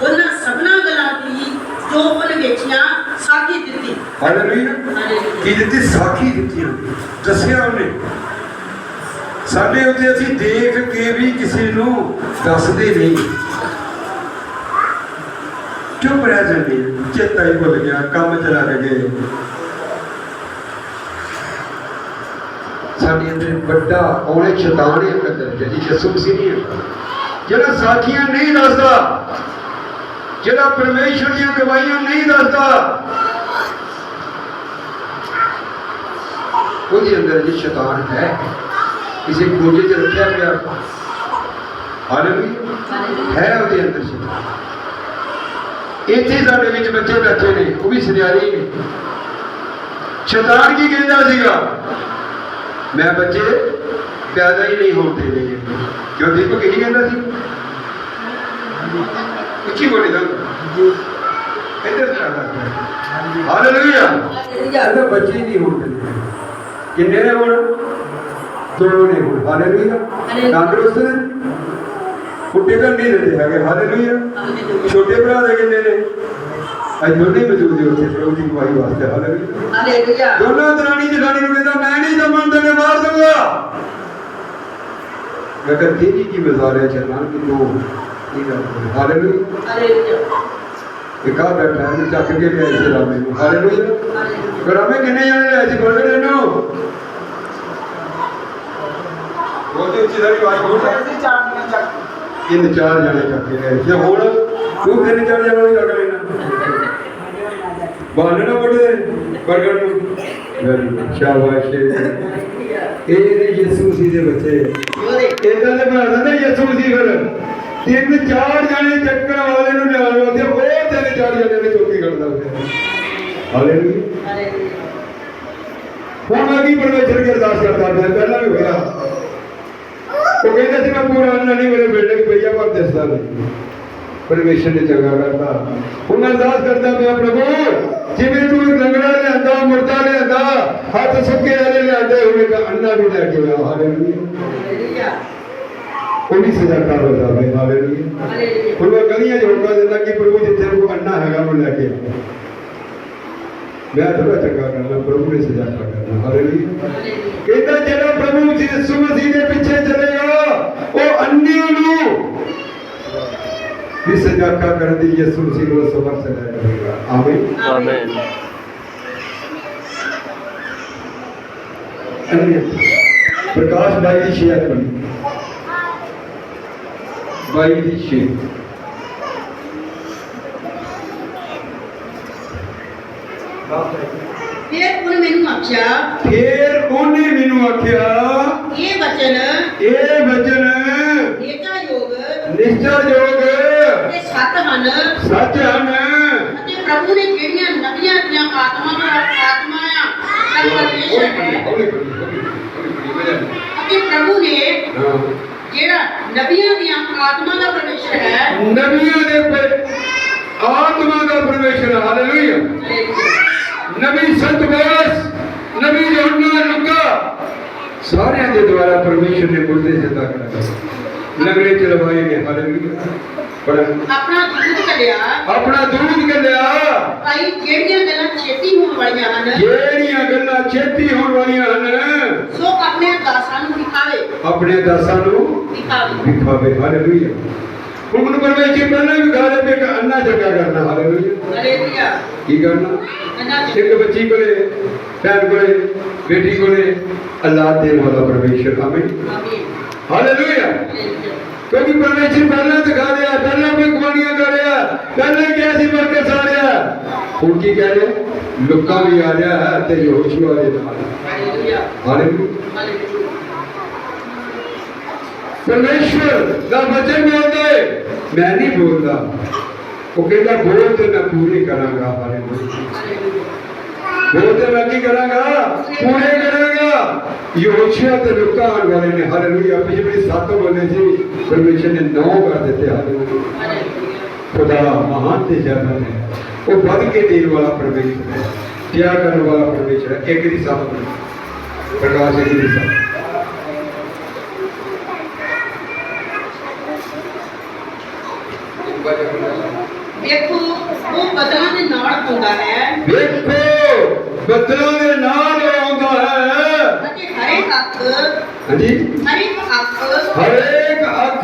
ਉਹਨਾਂ ਸਭਨਾਂ ਗੱਲਾਂ ਦੀ ਜੋ ਉਹਨੇ ਵੇਖੀਆਂ ਸਾਖੀ ਦਿੱਤੀ ਹਾਲੇਲੂਇਆ ਕੀ ਦਿੱਤੀ ਸਾਖੀ ਦਿੱਤੀ ਦੱਸਿਆ ਉਹਨੇ ਸਾਡੇ ਉੱਤੇ ਅਸੀਂ ਦੇਖ ਕੇ ਵੀ ਕਿਸੇ ਨੂੰ ਦੱਸਦੇ ਨਹੀਂ ਚੁੱਪ ਰਹਿ ਜਾਂਦੇ ਚੇਤਾ ਹੀ ਭੁੱਲ ਗਿਆ ਕੰਮ ਚ ਲੱਗ ਗਏ ਸਾਡੇ ਅੰਦਰ ਵੱਡਾ ਉਹਨੇ ਸ਼ੈਤਾਨ ਹੈ ਅੰਦਰ ਜਿਹੜੀ ਯਿਸੂ ਮਸੀਹ ਨਹੀਂ ਹੈ ਜਿਹੜਾ ਸਾਖੀਆਂ ਨਹੀਂ ਦੱਸਦਾ ਜਿਹੜਾ ਪਰਮੇਸ਼ਰ ਦੀਆਂ ਗਵਾਹੀਆਂ ਨਹੀਂ ਦੱਸਦਾ ਉਹਦੇ ਅੰਦਰ ਜੀ ਸ਼ੈਤਾਨ ਹੈ ਕਿਸੇ ਕੋਝੇ 'ਚ ਰੱਖਿਆ ਪਿਆ ਹਾਲੇਲੂਇਆ ਹੈ ਉਹਦੇ ਅੰਦਰ ਸ਼ੈਤਾਨ ਇੱਥੇ ਸਾਡੇ ਵਿੱਚ ਬੱਚੇ ਬੈਠੇ ਨੇ ਉਹ ਵੀ ਸਿਆਣੇ ਨੇ ਸ਼ੈਤਾਨ ਕੀ ਕਹਿੰਦਾ ਸੀਗਾ ਮੈਂ ਬੱਚੇ ਪੈਦਾ ਹੀ ਨਹੀਂ ਹੋਣ ਦੇਣੇ ਕਿਉਂ ਦੇਖੋ ਕੀ ਕਹਿੰਦਾ ਸੀ ਉੱਚੀ ਬੋਲੀ ਦਾ ਇੱਧਰ ਚੱਲਦਾ ਹਾਲੇਲੂਇਆ ਇਹਦਾ ਬੱਚੇ ਹੀ ਨਹੀਂ ਹੋਣ ਦੇਣੇ ਕਿੰਨੇ ਨੇ ਹੁਣ ਦੋ ਨੇ ਹੁਣ ਹਾਲੇਲੂਇਆ ਤੰਦਰੁਸਤ ਨੇ ਕੁੱਟੇ ਤਾਂ ਨਹੀਂ ਦਿੰਦੇ ਹੈਗੇ ਹਾਲੇਲੂਇਆ ਛੋਟੇ ਭਰਾ ਦੇ ਕਿੰਨੇ ਨੇ ਅੱਜ ਦੋਨੇ ਮੌਜੂਦ ਨੇ ਉੱਥੇ ਪ੍ਰਭੂ ਦੀ ਗਵਾਹੀ ਵਾਸਤੇ ਹਾਲੇਲੂਇਆ ਦੋਨਾਂ ਦਰਾਣੀ ਜਠਾਣੀ ਨੂੰ ਕਹਿੰਦਾ ਮੈਂ ਨਹੀਂ ਜੰਮਣ ਦੇਣੇ ਮਾਰ ਦੂੰਗਾ ਮੈਂ ਕਹਿੰਦੀ ਤੇਰੀ ਕੀ ਮਜ਼ਾਰਿਆ ਚੱਲਣਾ ਕਿ ਤੂੰ ਇਹ ਗੱਲ ਹਾਲੇਲੂਇਆ ਇੱਕ ਆ ਬੈਠਾ ਹੈ ਚੱਕ ਕੇ ਲਿਆ ਇਸ ਰਾਮੇ ਨੂੰ ਹਾਲੇਲੂਇਆ ਰਾਮੇ ਕਿੰਨੇ ਜਾਣੇ ਲਿਆ ਸੀ ਬੋਲ ਰਹੇ ਨੂੰ ਉਹਦੇ ਉੱਚੀ ਦਾ ਵੀ ਆਵਾਜ਼ ਬੋਲ ਰਿਹਾ ਚਾਰ ਚੱਕ ਤਿੰਨ ਚਾਰ ਜਾਣੇ ਚੱਕ ਕੇ ਲਿਆ ਜੇ ਹੁਣ ਤੂੰ ਤਿੰਨ ਚਾਰ ਜਾਣੇ ਨੂੰ ਚੱਕ ਲੈਣਾ ਬਾਹਰ ਨਾ ਬੋਲੇ ਬਰਗਰ ਨੂੰ ਸ਼ਾਬਾਸ਼ ਇਹ ਨੇ ਯਿਸੂ ਮਸੀਹ ਦੇ ਬੱਚੇ ਇਹਨਾਂ ਦੇ ਬਣਾ ਦਿੰਦੇ ਯਿਸੂ ਮਸੀਹ ਫਿਰ ਤਿੰਨ ਚਾਰ ਜਾਣੇ ਚੱਕਰ ਵਾਲੇ ਨੂੰ ਲਿਆਉਣ ਵਾਸਤੇ ਉਹ ਤਿੰਨ ਚਾਰ ਜਾਣੇ ਨੇ ਚੌਕੀ ਕਰਦਾ ਹੁੰਦਾ ਹਾਲੇਲੂਇਆ ਹੁਣ ਮੈਂ ਵੀ ਪਰਮੇਸ਼ਰ ਦੀ ਅਰਦਾਸ ਕਰਦਾ ਮੈਂ ਪਹਿਲਾਂ ਵੀ ਹੋਇਆ ਉਹ ਕਹਿੰਦਾ ਸੀ ਮੈਂ ਪੂਰਾ ਨਹੀਂ ਮੇਰੇ ਬੇਟੇ ਨੂੰ ਭਈਆ ਪਰ ਦੱਸਦਾ ਨਹੀਂ ਪਰਮੇਸ਼ਰ ਨੇ ਚੰਗਾ ਕਰਦਾ ਹੁਣ ਮੈਂ ਅਰਦਾਸ ਕਰਦਾ ਮੈਂ ਪ੍ਰਭੂ ਜਿਵੇਂ ਤੂੰ ਲੰਗੜਾ ਲਿਆਂਦਾ ਮੁਰਦਾ ਲਿਆਂਦਾ ਹੱਥ ਸੁੱਕੇ ਵਾਲੇ ਲਿਆਂਦੇ ਉਹਨੇ ਕਹਾ ਅੰਨਾ ਵੀ ਲੈ ਕੇ ਆਇਆ ਹਾਲੇਲੂਇਆ ਉਹਦੀ ਸਜ਼ਾ ਕਰ ਰਹਾ ਹੈ ਹਾਲੇਲੂਇਆ ਹੁਣ ਮੈਂ ਗਲੀਆਂ 'ਚ ਹੋਕਾ ਦਿੰਦਾ ਕਿ ਪ੍ਰਭੂ ਜਿੱਥੇ ਕੋ ਅੰਨਾ ਹੈਗਾ ਉਹ ਲੈ ਕੇ ਆ ਮੈਂ ਥੋੜਾ ਚੰਗਾ ਕਰਨਾ ਪ੍ਰਭੂ ਨੇ ਸਜ਼ਾ ਕਰਨਾ ਹਾਲੇਲੂਇਆ ਕਹਿੰਦਾ ਜਿਹੜਾ ਪ੍ਰਭੂ ਯਿਸੂ ਮਸੀਹ ਦੇ ਪਿੱਛੇ ਚੱਲੇਗਾ ਉਹ ਅੰਨਿਆਂ ਨੂੰ ਵੀ ਸਜ਼ਾ ਕਰਨ ਦੀ ਯਿਸੂ ਮਸੀਹ ਨੂੰ ਸਮਰਥ ਲੈ ਜਾਵੇਗਾ ਆਮੀਨ ਆਮੀਨ ਪ੍ਰਕਾਸ਼ ਬਾਈ ਦੀ ਸ਼ੇਅਰ ਬਣੀ ਬਾਈ ਦੀ ਸ਼ੇਅਰ ਫਿਰ ਉਹਨੇ ਮੈਨੂੰ ਆਖਿਆ ਇਹ ਵਚਨ ਨਿਸ਼ਚਾ ਯੋਗ ਤੇ ਸੱਚ ਹਨ ਅਤੇ ਪ੍ਰਭੂ ਨੇ ਜਿਹੜੀਆਂ ਨਵੀਆਂ ਦੀਆਂ ਆਤਮਾਵਾਂ ਦਾ ਪਰਮੇਸ਼ਰ ਹੈ ਅਤੇ ਪ੍ਰਭੂ ਨੇ ਜਿਹੜਾ ਨਵੀਆਂ ਦੀਆਂ ਆਤਮਾ ਦਾ ਪਰਮੇਸ਼ਰ ਹੈ ਨਵੀਆਂ ਦੇ ਆਤਮਾ ਦਾ ਪਰਮੇਸ਼ਰ ਹਾਲੇਲੂਇਆ ਨਬੀ ਸੰਤ ਬੋਸ ਨਬੀ ਯੋਹਨਾ ਲੁਕਾ ਸਾਰਿਆਂ ਦੇ ਦੁਆਰਾ ਪਰਮੇਸ਼ਰ ਨੇ ਮੁਰਦੇ ਜ਼ਿੰਦਾ ਕਰਾਇਆ ਲੰਗੜੇ ਚਲਵਾਏ ਨੇ ਹਾਲੇਲੂਇਆ ਆਪਣਾ ਦੂਧ ਕੱਢਿਆ ਭਾਈ ਜਿਹੜੀਆਂ ਗੱਲਾਂ ਛੇਤੀ ਹੋਣ ਵਾਲੀਆਂ ਹਨ ਸੋ ਆਪਣੇ ਦਾਸਾਂ ਨੂੰ ਦਿਖਾਵੇ ਵਿਖਾਵੇ ਹਾਲੇਲੂਇਆ हुण परमेश्वर पहले भी गा रहे कि अन्ना जगा करना। हालेलुया। हालेलुया। की करना? अन्ना एक बच्ची को भैन को बेटी को औलाद देने वाला परमेश्वर। आमीन। आमीन। हालेलुया। क्योंकि परमेश्वर पहले दिखा दिया, पहले भविष्यवाणियां कर रहा, पहले कैसी बरकत आ रहा। हुण की कह रहे लुका भी आ रहा है ते यहोशू दे नाल। हालेलुया। हालेलुया। हालेलुया। परमेश्वर का वचन बोलता है, मैं नहीं बोलता। वो कहता बोल तो मैं पूरे करांगा। हालेलुया। बोल तो मैं की करांगा, पूरे करांगा। यहोशू ते लुका आने वाले ने। हालेलुया। पिछले 7 बोले थे, परमेश्वर ने 9 कर देते। हालेलुया। खुदा महान ते ज्यादा है, वो बढ़ के देने वाला परमेश्वर है, प्यार करने वाला परमेश्वर है। एक ही साथ प्रकाश, एक ही साथ। देखो वो बदलां दे नाल हुंदा है। देखो बदलां दे नाल आउंदा है। अते हर एक अख, हां जी, हर एक अख, हर एक अख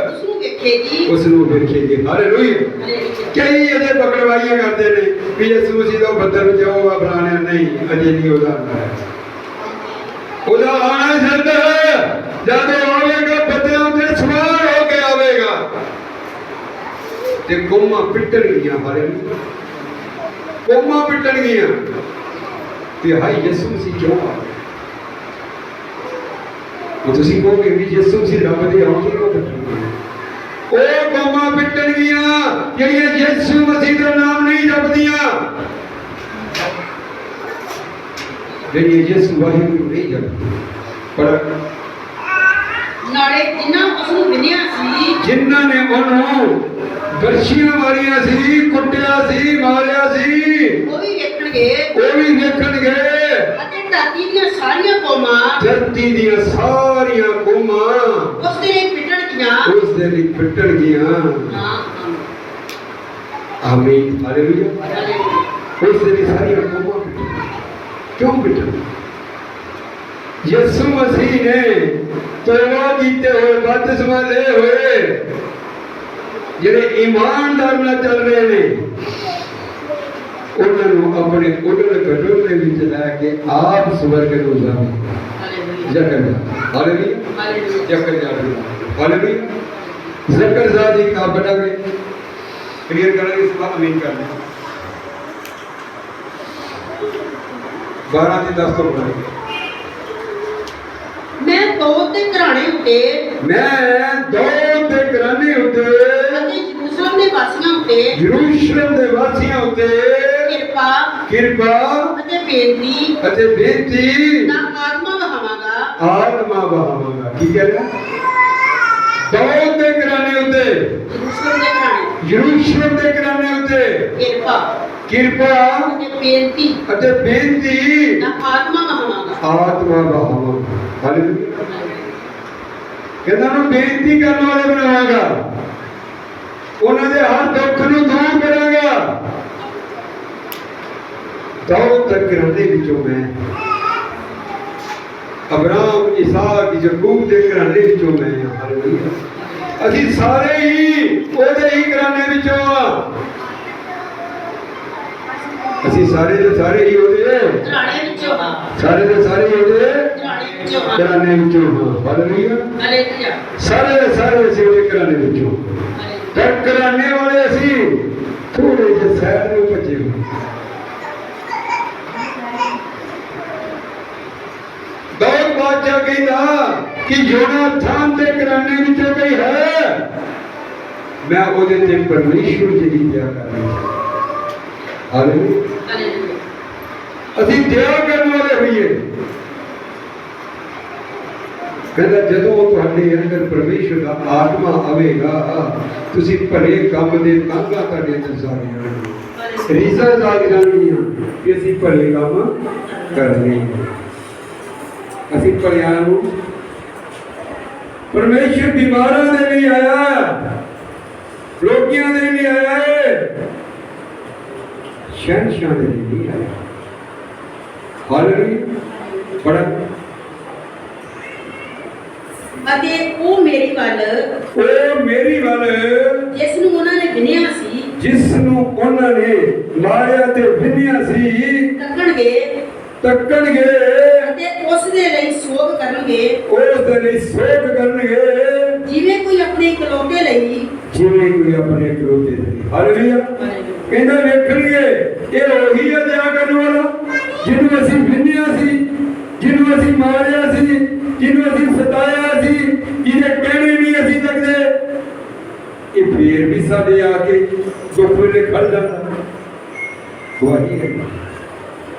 उसनु वेखेगी, उसनु वेखेगी। हालेलुया। हालेलुया। कई अजे पकड़वाइयां करते ने कि यीशु मसीह दा बदल जाओ बनाने नहीं, अजे नहीं होदा है। ओदा आना जल्द है, जब आवेगा बदलां दे सवार होके आवेगा ते कौमां पिटण गियां। हालेलुया। कौमां पिटण गियां ते हाय यीशु मसीह क्यों आ गया। वो तुसी कहोगे भी यीशु मसीह रब दे आउंदे क्यों पिटण। ओ कौमां पिटण गियां जेड़ियां यीशु मसीह दा नाम नहीं जपदियां, जेड़ियां यीशु वाहिगुरू नहीं जपदियां। पर नाले जिन्हां उसनु विनिया सी, जिन्हां ने ਉਹਨੂੰ ਗਰਸ਼ੀਆਂ ਮਾਰੀਆਂ ਸੀ, ਕੁੱਟਿਆ ਸੀ, ਮਾਰਿਆ ਸੀ, ਉਹ ਵੀ ਵੇਖਣਗੇ, ਉਹ ਵੀ ਵੇਖਣਗੇ। ਅਤੇ ਧਰਤੀ ਦੀਆਂ ਸਾਰੀਆਂ ਕੌਮਾਂ, ਧਰਤੀ ਦੀਆਂ ਸਾਰੀਆਂ ਕੌਮਾਂ ਉਸ ਦੇ ਲਈ ਪਿਟਣਗੀਆਂ। ਉਸ ਦੇ ਲਈ ਪਿਟਣਗੀਆਂ। ਹਾਂ ਆਮੀਨ। ਹਾਲੇਲੂਇਆ। ਹਾਲੇਲੂਇਆ। ਉਸ ਦੇ ਲਈ ਸਾਰੀਆਂ ਕੌਮਾਂ ਪਿਟਣਗੀਆਂ। ਕਿਉਂ ਪਿਟਣਗੀਆਂ? ਯਿਸੂ ਮਸੀਹ ਨੇ ਤੋਬਾ ਕੀਤੇ ਹੋਏ, ਬਪਤਿਸਮਾ ਲਏ ਹੋਏ ਜਿਹੜੇ ਈਮਾਨਦਾਰ ਨਾਲ ਚੱਲ ਰਹੇ ਨੇ, ਉਹਨਾਂ ਨੂੰ ਆਪਣੇ ਉਡਣ ਘਟਣ ਦੇ ਵਿੱਚ ਲੈ ਕੇ ਆਪ ਸਵਰਗ ਨੂੰ ਜਾਵੇ। ਜ਼ਕਰ ਜਾ। ਹਾਲੇਲੂਇਆ। ਹਾਲੇਲੂਇਆ। ਜ਼ਕਰ ਜਾ। ਹਾਲੇਲੂਇਆ। ਜ਼ਕਰ ਜਾ ਦੀ ਕਾ ਬਟਾਗੇ ਕਲੀਅਰ ਕਰਾਂਗੇ, ਇਸ ਬਾਤ ਅਮੀਨ ਕਰਨਾ 12 ਦੀ 10 ਤੋਂ ਪੜਾਂਗੇ। ਮੈਂ ਦੋ ਤੇ ਘਰਾਣੇ ਉੱਤੇ, ਮੈਂ ਦੋ ਤੇ ਘਰਾਣੇ ਉੱਤੇ ਅਤੇ ਯਰੂਸ਼ਲਮ ਦੇ ਵਾਸੀਆਂ ਉੱਤੇ, ਯਰੂਸ਼ਲਮ ਦੇ ਵਾਸੀਆਂ ਉੱਤੇ ਕਿਰਪਾ ਅਤੇ ਬੇਨਤੀ ਨਾ ਆਤਮਾ ਵਹਾਵਾਂਗਾ। ਆਤਮਾ ਵਹਾਵਾਂਗਾ। ਕੀ ਕਹਿ ਰਿਹਾ? ਦੋ ਤੇ ਘਰਾਣੇ ਉੱਤੇ, ਯਰੂਸ਼ਲਮ ਦੇ ਘਰਾਣੇ ਉੱਤੇ ਕਿਰਪਾ ਅਤੇ ਬੇਨਤੀ ਨਾ ਆਤਮਾ ਵਹਾਵਾਂਗਾ। ਆਤਮਾ ਵਹਾਵਾਂਗਾ। ਹਾਲੇਲੂਇਆ। ਕਹਿੰਦਾ ਨੂੰ ਬੇਨਤੀ ਕਰਨ ਵਾਲੇ ਬਣਾਵਾਂਗਾ, ਉਹਨਾਂ ਦੇ ਹਰ ਦੁੱਖ ਨੂੰ ਦੂਰ ਕਰਾਂਗਾ। ਦੋ ਤੱਕ ਘਰਾਣੇ ਵਿੱਚੋਂ ਮੈਂ ਅਬਰਾਮ, ਇਸਾਕ, ਯਾਕੂਬ ਦੇ ਘਰਾਣੇ ਵਿੱਚੋਂ ਮੈਂ। ਹਾਲੇਲੂਇਆ। ਅਸੀਂ ਸਾਰੇ ਹੀ ਉਹਦੇ ਹੀ ਘਰਾਣੇ ਵਿੱਚੋਂ ਆ। ਅਸੀਂ ਸਾਰੇ ਦੇ ਸਾਰੇ ਹੀ ਉਹਦੇ ਘਰਾਣੇ ਵਿੱਚੋਂ ਆ। ਸਾਰੇ ਦੇ ਸਾਰੇ ਹੀ ਉਹਦੇ ਘਰਾਣੇ ਵਿੱਚੋਂ ਆ। ਘਰਾਣੇ ਵਿੱਚੋਂ ਹਾਂ। ਹਾਲੇਲੂਇਆ। ਹਾਲੇਲੂਇਆ। ਸਾਰੇ ਦੇ ਸਾਰੇ ਅਸੀਂ ਉਹਦੇ ਘਰਾਣੇ ਵਿੱਚੋਂ। ਪਰ ਘਰਾਣੇ ਵਾਲੇ ਅਸੀਂ ਥੋੜੇ ਜਿਹੇ ਸਾਈਡ ਨੂੰ ਭੱਜੇ ਹੋਏ। ਦਾਊਦ ਬਾਦਸ਼ਾਹ ਕਹਿੰਦਾ ਕਿ ਯੋਨਾਥਾਨ ਦੇ ਘਰਾਣੇ ਵਿੱਚੋਂ ਕੋਈ ਹੈ, ਮੈਂ ਉਹਦੇ ਤੇ ਪਰਮੇਸ਼ਵਰ ਜੀ ਦੀ ਦਇਆ ਕਰਨੀ। ਹਾਲੇਲੂਇਆ। ਅਸੀਂ ਦਇਆ ਕਰਨ ਵਾਲੇ ਹੋਈਏ। ਕਹਿੰਦਾ ਜਦੋਂ ਤੁਹਾਡੇ ਅੰਦਰ ਪਰਮੇਸ਼ਵਰ ਦਾ ਆਤਮਾ ਆਵੇਗਾ, ਤੁਸੀਂ ਭਲੇ ਕੰਮ ਦੇ ਤਾਂਘਾਂ ਤੁਹਾਡੇ ਅੰਦਰ ਜਾਗ ਜਾਣਗੀਆਂ, ਰੀਝਾਂ ਜਾਗ ਜਾਣਗੀਆਂ ਕਿ ਅਸੀਂ ਭਲੇ ਕੰਮ ਕਰਨੇ। ਅਸੀਂ ਭਲਿਆਂ ਨੂੰ, ਪਰਮੇਸ਼ਵਰ ਬਿਮਾਰਾਂ ਦੇ ਲਈ ਆਇਆ, ਰੋਗੀਆਂ ਦੇ ਲਈ ਆਇਆ ਹੈ, ਸ਼ਹਿਨशाह ਦੇ ਲਈ ਨਹੀਂ ਆਇਆ। ਹਾਲੇਲੂਇਆ। ਬੜਾ ਅਤੇ ਉਹ ਮੇਰੇ ਵੱਲ ਮੇਰੀ ਵੱਲ ਜਿਸ ਨੂੰ ਉਹਨਾਂ ਨੇ ਵਿੰਨਿਆ ਸੀ ਜਿਸ ਨੂੰ ਉਹਨਾਂ ਨੇ ਮਾਰਿਆ ਤੇ ਵਿੰਨਿਆ ਸੀ ਤੱਕਣਗੇ ਅਤੇ ਉਸ ਦੇ ਲਈ ਸੋਗ ਕਰਨਗੇ ਉਸ ਦੇ ਲਈ ਸੋਗ ਕਰਨਗੇ ਜਿਵੇਂ ਕੋਈ ਆਪਣੇ ਇਕਲੌਤੇ ਲਈ ਹਾਲੇਲੂਇਆ ਕਹਿੰਦਾ ਵੇਖਣਗੇ ਇਹ ਉਹੀ ਹੈ ਦਇਆ ਕਰਨ ਵਾਲਾ ਜਿਹਨੂੰ ਅਸੀਂ ਵਿੰਨਿਆ ਸੀ, ਜਿਹਨੂੰ ਅਸੀਂ ਮਾਰਿਆ ਸੀ, ਜਿਹਨੂੰ ਅਸੀਂ ਸਤਾਇਆ ਸੀ, ਜਿਹਦੇ ਕਹਿਣੇ ਨਹੀਂ ਅਸੀਂ ਸਕਦੇ, ਇਹ ਫੇਰ ਵੀ ਸਾਡੇ ਆ ਕੇ ਦੁੱਖ ਵੇਲੇ ਖੜ ਜਾਂਦਾ। ਗਵਾਹੀ ਹੈ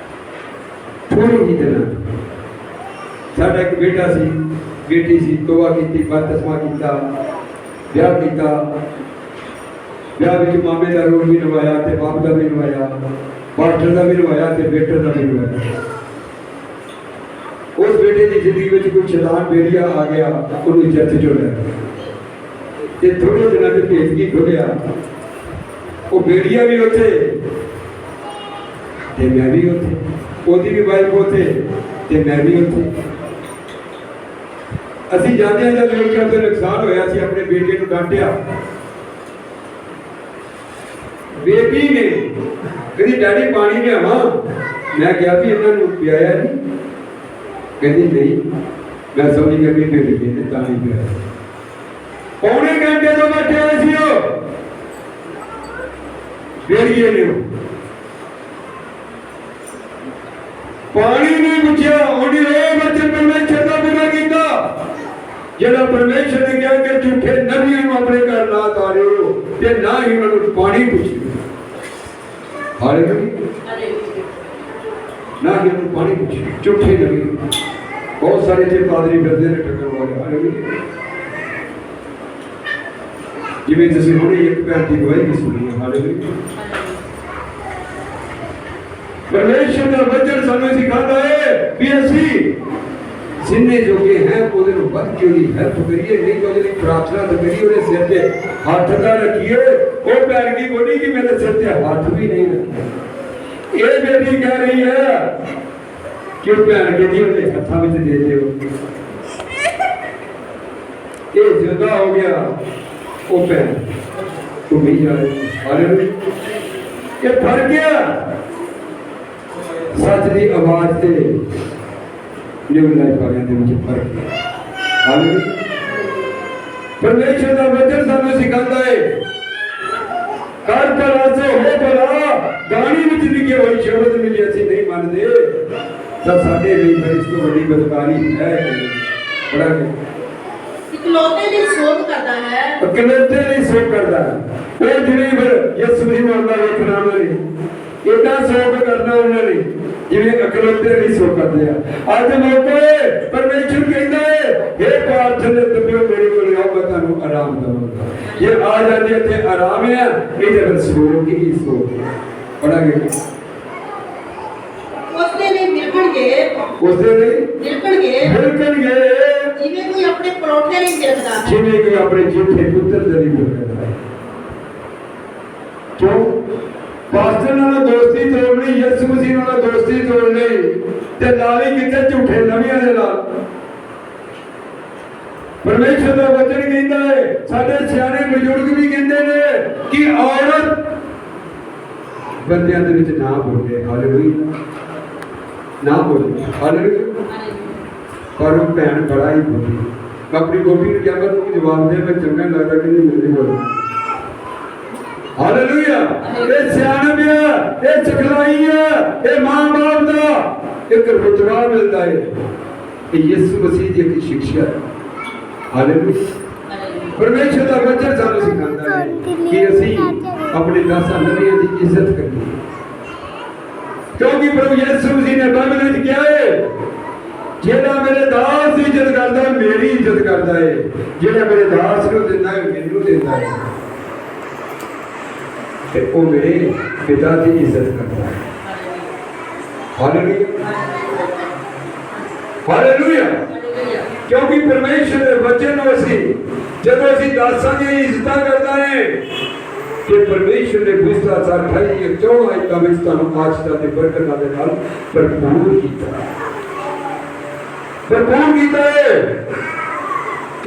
ਥੋੜੀ ਜਿਹੀ ਦਿਨਾਂ ਸਾਡਾ ਇੱਕ ਬੇਟਾ ਸੀ, ਬੇਟੀ ਸੀ, ਤੋਬਾ ਕੀਤੀ, ਬਦਤਸਮਾ ਕੀਤਾ, ਵਿਆਹ ਕੀਤਾ, ਵਿਆਹ ਵਿੱਚ ਮਾਮੇ ਦਾ ਰੋਲ ਵੀ ਨਿਭਾਇਆ ਤੇ ਬਾਪ ਦਾ ਵੀ ਨਿਭਾਇਆ, ਮਾਸਟਰ ਦਾ ਵੀ ਨਿਭਾਇਆ ਤੇ ਬੇਟੇ ਦਾ ਵੀ ਨਿਭਾਇਆ। ਉਸ ਬੇਟੇ ਦੀ ਜ਼ਿੰਦਗੀ ਵਿੱਚ ਕੋਈ ਸ਼ੈਤਾਨ ਬੇੜੀਆ ਆ ਗਿਆ, ਉਹਨੂੰ ਚਰਚ ਚੋਂ ਲੈ ਗਿਆ ਤੇ ਥੋੜੇ ਦਿਨਾਂ ਦੇ ਭੇਜ ਕੀ ਖੁੱਲਿਆ, ਉਹ ਬੇੜੀਆ ਵੀ ਉੱਥੇ ਤੇ ਮੈਂ ਵੀ ਉੱਥੇ, ਉਹਦੀ ਵੀ ਵਾਈਫ ਉੱਥੇ ਤੇ ਮੈਂ ਵੀ ਉੱਥੇ। ਅਸੀਂ ਜਾਂਦੇ ਜਦ ਵੇਖਿਆ ਤੇ ਨੁਕਸਾਨ ਹੋਇਆ ਸੀ, ਆਪਣੇ ਬੇਟੇ ਨੂੰ ਡਾਂਟਿਆ। ਬੇਟੀ ਨੇ ਕਹਿੰਦੀ ਡੈਡੀ ਪਾਣੀ ਲਿਆਵਾਂ, ਮੈਂ ਕਿਹਾ ਵੀ ਇਹਨਾਂ ਨੂੰ ਪਿਆਇਆ ਨਹੀਂ, ਕਹਿੰਦੀ ਨਹੀਂ ਮੈਂ ਸੋਨੀ ਕਰਨੀ ਤੇ ਲਿਖੀ ਤੇ ਤਾਂ ਨਹੀਂ ਪਿਆਇਆ। ਪੌਣੇ ਘੰਟੇ ਤੋਂ ਬੈਠੇ ਹੋਏ ਸੀ ਉਹ ਬੇੜੀਏ ਨੇ, ਪਾਣੀ ਨਹੀਂ ਪੁੱਛਿਆ, ਉਹਨੇ ਉਹ ਬੱਚੇ ਪਰਮੇਸ਼ਰ ਦਾ ਬੁਰਾ ਕੀਤਾ ਜਿਹੜਾ ਪਰਮੇਸ਼ਰ ਨੇ ਕਿਹਾ ਕਿ ਝੂਠੇ ਨਬੀਆਂ ਨੂੰ ਆਪਣੇ ਘਰ ਨਾ ਤਾਰਿਓ ਤੇ ਨਾ ਹੀ ਉਹਨਾਂ ਨੂੰ ਪਾਣੀ ਪੁੱਛਿਓ। ਹਾਲੇਲੂਇਆ, ਨਾ ਹੀ ਉਹਨੂੰ ਪਾਣੀ ਪੁੱਛਿਓ। ਝੂਠੇ ਨਬੀ ਬਹੁਤ ਸਾਰੇ ਤੇ ਪਾਦਰੀ ਫਿਰਦੇ ਨੇ ਟੱਕਰ ਵਾਲੇ। ਹਾਲੇਲੂਇਆ, ਜਿਵੇਂ ਤੁਸੀਂ ਹੁਣੇ ਇੱਕ ਭੈਣ ਦੀ ਗਵਾਹੀ ਵੀ ਸੁਣੀ ਹੈ। ਹਾਲੇਲੂਇਆ, ਪਰਮੇਸ਼ਰ ਦਾ ਵਚਨ ਸਾਨੂੰ ਸਿਖਾਉਂਦਾ ਹੈ ਵੀ ਅਸੀਂ ਜਿੰਨੇ ਜੋਗੇ ਹੈ ਉਹਦੇ ਨੂੰ ਵੱਧ ਕੇ ਉਹਦੀ ਹੈਲਪ ਕਰੀਏ, ਨਹੀਂ ਤਾਂ ਉਹਦੇ ਲਈ ਪ੍ਰਾਰਥਨਾ ਤਾਂ ਕਰੀਏ, ਉਹਦੇ ਸਿਰ ਤੇ ਹੱਥ ਤਾਂ ਰੱਖੀਏ। ਉਹ ਭੈਣ ਦੀ ਬੋਲੀ ਕਿ ਮੇਰੇ ਸਿਰ ਤੇ ਹੱਥ ਵੀ ਨਹੀਂ ਰੱਖਿਆ। ਇਹ ਬੇਟੀ ਕਹਿ ਰਹੀ ਹੈ ਕਿ ਉਹ ਭੈਣ ਕਹਿੰਦੀ ਉਹਦੇ ਹੱਥਾਂ ਵਿੱਚ ਦੇ ਦਿਓ। ਇਹ ਜ਼ਿੰਦਾ ਹੋ ਗਿਆ, ਉਹ ਭੈਣ ਤੂੰ ਵੀ ਜਾ ਰਹੀ। ਹਾਲੇਲੂਇਆ, ਇਹ ਫੜ ਗਿਆ ਸੱਚ ਦੀ ਆਵਾਜ਼ ਤੇ ਨਿਊ ਲਾਈਫ ਵਾਲਿਆਂ ਦੇ ਵਿੱਚ ਫਰਕ ਹੈ। ਹਾਲੇਲੂਇਆ, ਪਰਮੇਸ਼ਰ ਦਾ ਵਚਨ ਸਾਨੂੰ ਸਿਖਾਉਂਦਾ ਹੈ ਕਰ ਭਲਾ ਸੋ ਹੋ ਭਲਾ। ਗਾਣੀ ਵਿੱਚ ਲਿਖੀ ਹੋਈ ਸ਼ਬਦ ਨੂੰ ਜੇ ਅਸੀਂ ਨਹੀਂ ਮੰਨਦੇ ਤਾਂ ਸਾਡੇ ਲਈ ਫਿਰ ਇਸ ਤੋਂ ਵੱਡੀ ਬਦਕਾਰੀ ਹੈ। ਬੜਾ ਇਕਲੌਤੇ ਲਈ ਸੋਗ ਕਰਦਾ ਹੈ, ਇਕਲੌਤੇ ਲਈ ਸੋਗ ਕਰਦਾ ਹੈ। ਉਹ ਜਿਵੇਂ ਫਿਰ ਯਿਸੂ ਮਸੀਹ ਨੂੰ ਆਉਂਦਾ ਵੇਖਣਾ ਉਹਨਾਂ ਨੇ ਇਦਾਂ ਸੋਗ ਕਰਨਾ, ਉਹਨਾਂ ਨੇ ਜਿਵੇਂ ਇਕਲੌਤੇ ਲਈ ਸੋਗ ਕਰਦੇ ਆ। ਅੱਜ ਮੌਕੇ ਪਰਮੇਸ਼ਰ ਕਹਿੰਦਾ ਹੈ हे ਪ੍ਰਾਰਥਨਾ ਦੇ ਤਬਿਓ ਮੇਰੇ ਕੋਲ ਆਓ, ਮੈਂ ਤੁਹਾਨੂੰ ਆਰਾਮ ਦਵਾਂਗਾ। ਜੇ ਆ ਜਾਂਦੇ ਤੇ ਆਰਾਮ ਹੈ, ਇਹ ਤੇ ਫਿਰ ਸੋਗ ਹੀ ਸੋਗ ਹੈ। ਪੜਾਂਗੇ ਉਸਦੇ ਲਈ ਮਿਲਣਗੇ, ਉਸਦੇ ਲਈ ਮਿਲਣਗੇ ਜਿਵੇਂ ਕੋਈ ਆਪਣੇ ਪਰੌਠੇ ਲਈ ਮਿਲਦਾ ਹੈ, ਜਿਵੇਂ ਕੋਈ ਆਪਣੇ ਜੀਠੇ ਪੁੱਤਰ ਦੇ ਲਈ ਮਿਲਦਾ ਹੈ। ਕਿਉਂ? ਪਾਸਟਰ ਨਾਲ ਦੋਸਤੀ ਤੋੜਨੀ, ਯਿਸੂ ਮਸੀਹ ਨਾਲ ਦੋਸਤੀ ਤੋੜਨੀ ਤੇ ਲਾਲੀ ਕਿਤੇ ਝੂਠੇ ਨਵੀਆਂ ਦੇ ਨਾਲ। ਪਰਮੇਸ਼ਰ ਦਾ ਵਚਨ ਕਹਿੰਦਾ ਹੈ, ਸਾਡੇ ਸਿਆਣੇ ਬਜ਼ੁਰਗ ਵੀ ਕਹਿੰਦੇ ਨੇ ਕਿ ਔਰਤ ਬੰਦਿਆਂ ਦੇ ਵਿੱਚ ਨਾ ਬੋਲੇ। ਹਾਲੇਲੂਇਆ, ਨਾ ਬੋਲੇ। ਹਾਲੇਲੂਇਆ, ਪਰ ਉਹ ਭੈਣ ਬੜਾ ਹੀ ਬੋਲੀ। ਆਪਣੀ ਗੋਪੀ ਨੂੰ ਕਿਹਾ ਤੂੰ ਜਵਾਬ ਦੇ, ਮੈਂ ਚੰਗਾ ਲੱਗਦਾ ਕਿ ਨਹੀਂ ਬੋਲਦਾ। ਹਾਲੇਲੂਇਆ, ਇਹ ਸਿਆਣਪ ਹੈ, ਇਹ ਸਿਖਲਾਈ ਹੈ, ਇਹ ਮਾਂ ਬਾਪ ਦਾ ਇੱਕ ਰੁਤਬਾ ਮਿਲਦਾ ਹੈ। ਇਹ ਯਿਸੂ ਮਸੀਹ ਦੀ ਇੱਕ ਸਿੱਖਿਆ ਹੈ। ਹਾਲੇਲੂਇਆ, ਪਰਮੇਸ਼ਰ ਦਾ ਵਚਨ ਸਾਨੂੰ ਸਿਖਾਉਂਦਾ ਹੈ ਕਿ ਅਸੀਂ ਆਪਣੇ ਦਾਸਾਂ ਨਬੀਆਂ ਦੀ ਇੱਜ਼ਤ ਕਰੀਏ, ਕਿਉਂਕਿ ਪ੍ਰਭੂ ਯਿਸੂ ਮਸੀਹ ਨੇ ਬਾਈਬਲ ਵਿੱਚ ਕਿਹਾ ਹੈ ਜਿਹੜਾ ਮੇਰੇ ਦਾਸ ਦੀ ਇੱਜ਼ਤ ਕਰਦਾ ਮੇਰੀ ਇੱਜ਼ਤ ਕਰਦਾ ਹੈ, ਜਿਹੜਾ ਮੇਰੇ ਦਾਸ ਨੂੰ ਦਿੰਦਾ ਹੈ ਮੈਨੂੰ ਦਿੰਦਾ ਹੈ ਤੇ ਉਹ ਮੇਰੇ ਪਿਤਾ ਦੀ ਇੱਜ਼ਤ ਕਰਦਾ ਹੈ। ਹਾਲੇਲੂਇਆ, ਹਾਲੇਲੂਇਆ, ਕਿਉਂਕਿ ਪਰਮੇਸ਼ਰ ਦੇ ਵਚਨ ਨੂੰ ਅਸੀਂ ਜਦੋਂ ਅਸੀਂ ਦਾਸਾਂ ਦੀ ਇੱਜ਼ਤਾਂ ਕਰਦਾ ਹੈ ਕਿ ਪਰਮੇਸ਼ਰ ਨੇ ਗੁਸਤਾ ਸਾਖਾਈ ਚੋਂ ਆਇਤਾਂ ਵਿੱਚ ਤੁਹਾਨੂੰ ਆਸ਼ੀਰਵਾਦ ਤੇ ਬਰਕਤਾਂ ਦੇ ਨਾਲ ਭਰਪੂਰ ਕੀਤਾ ਹੈ।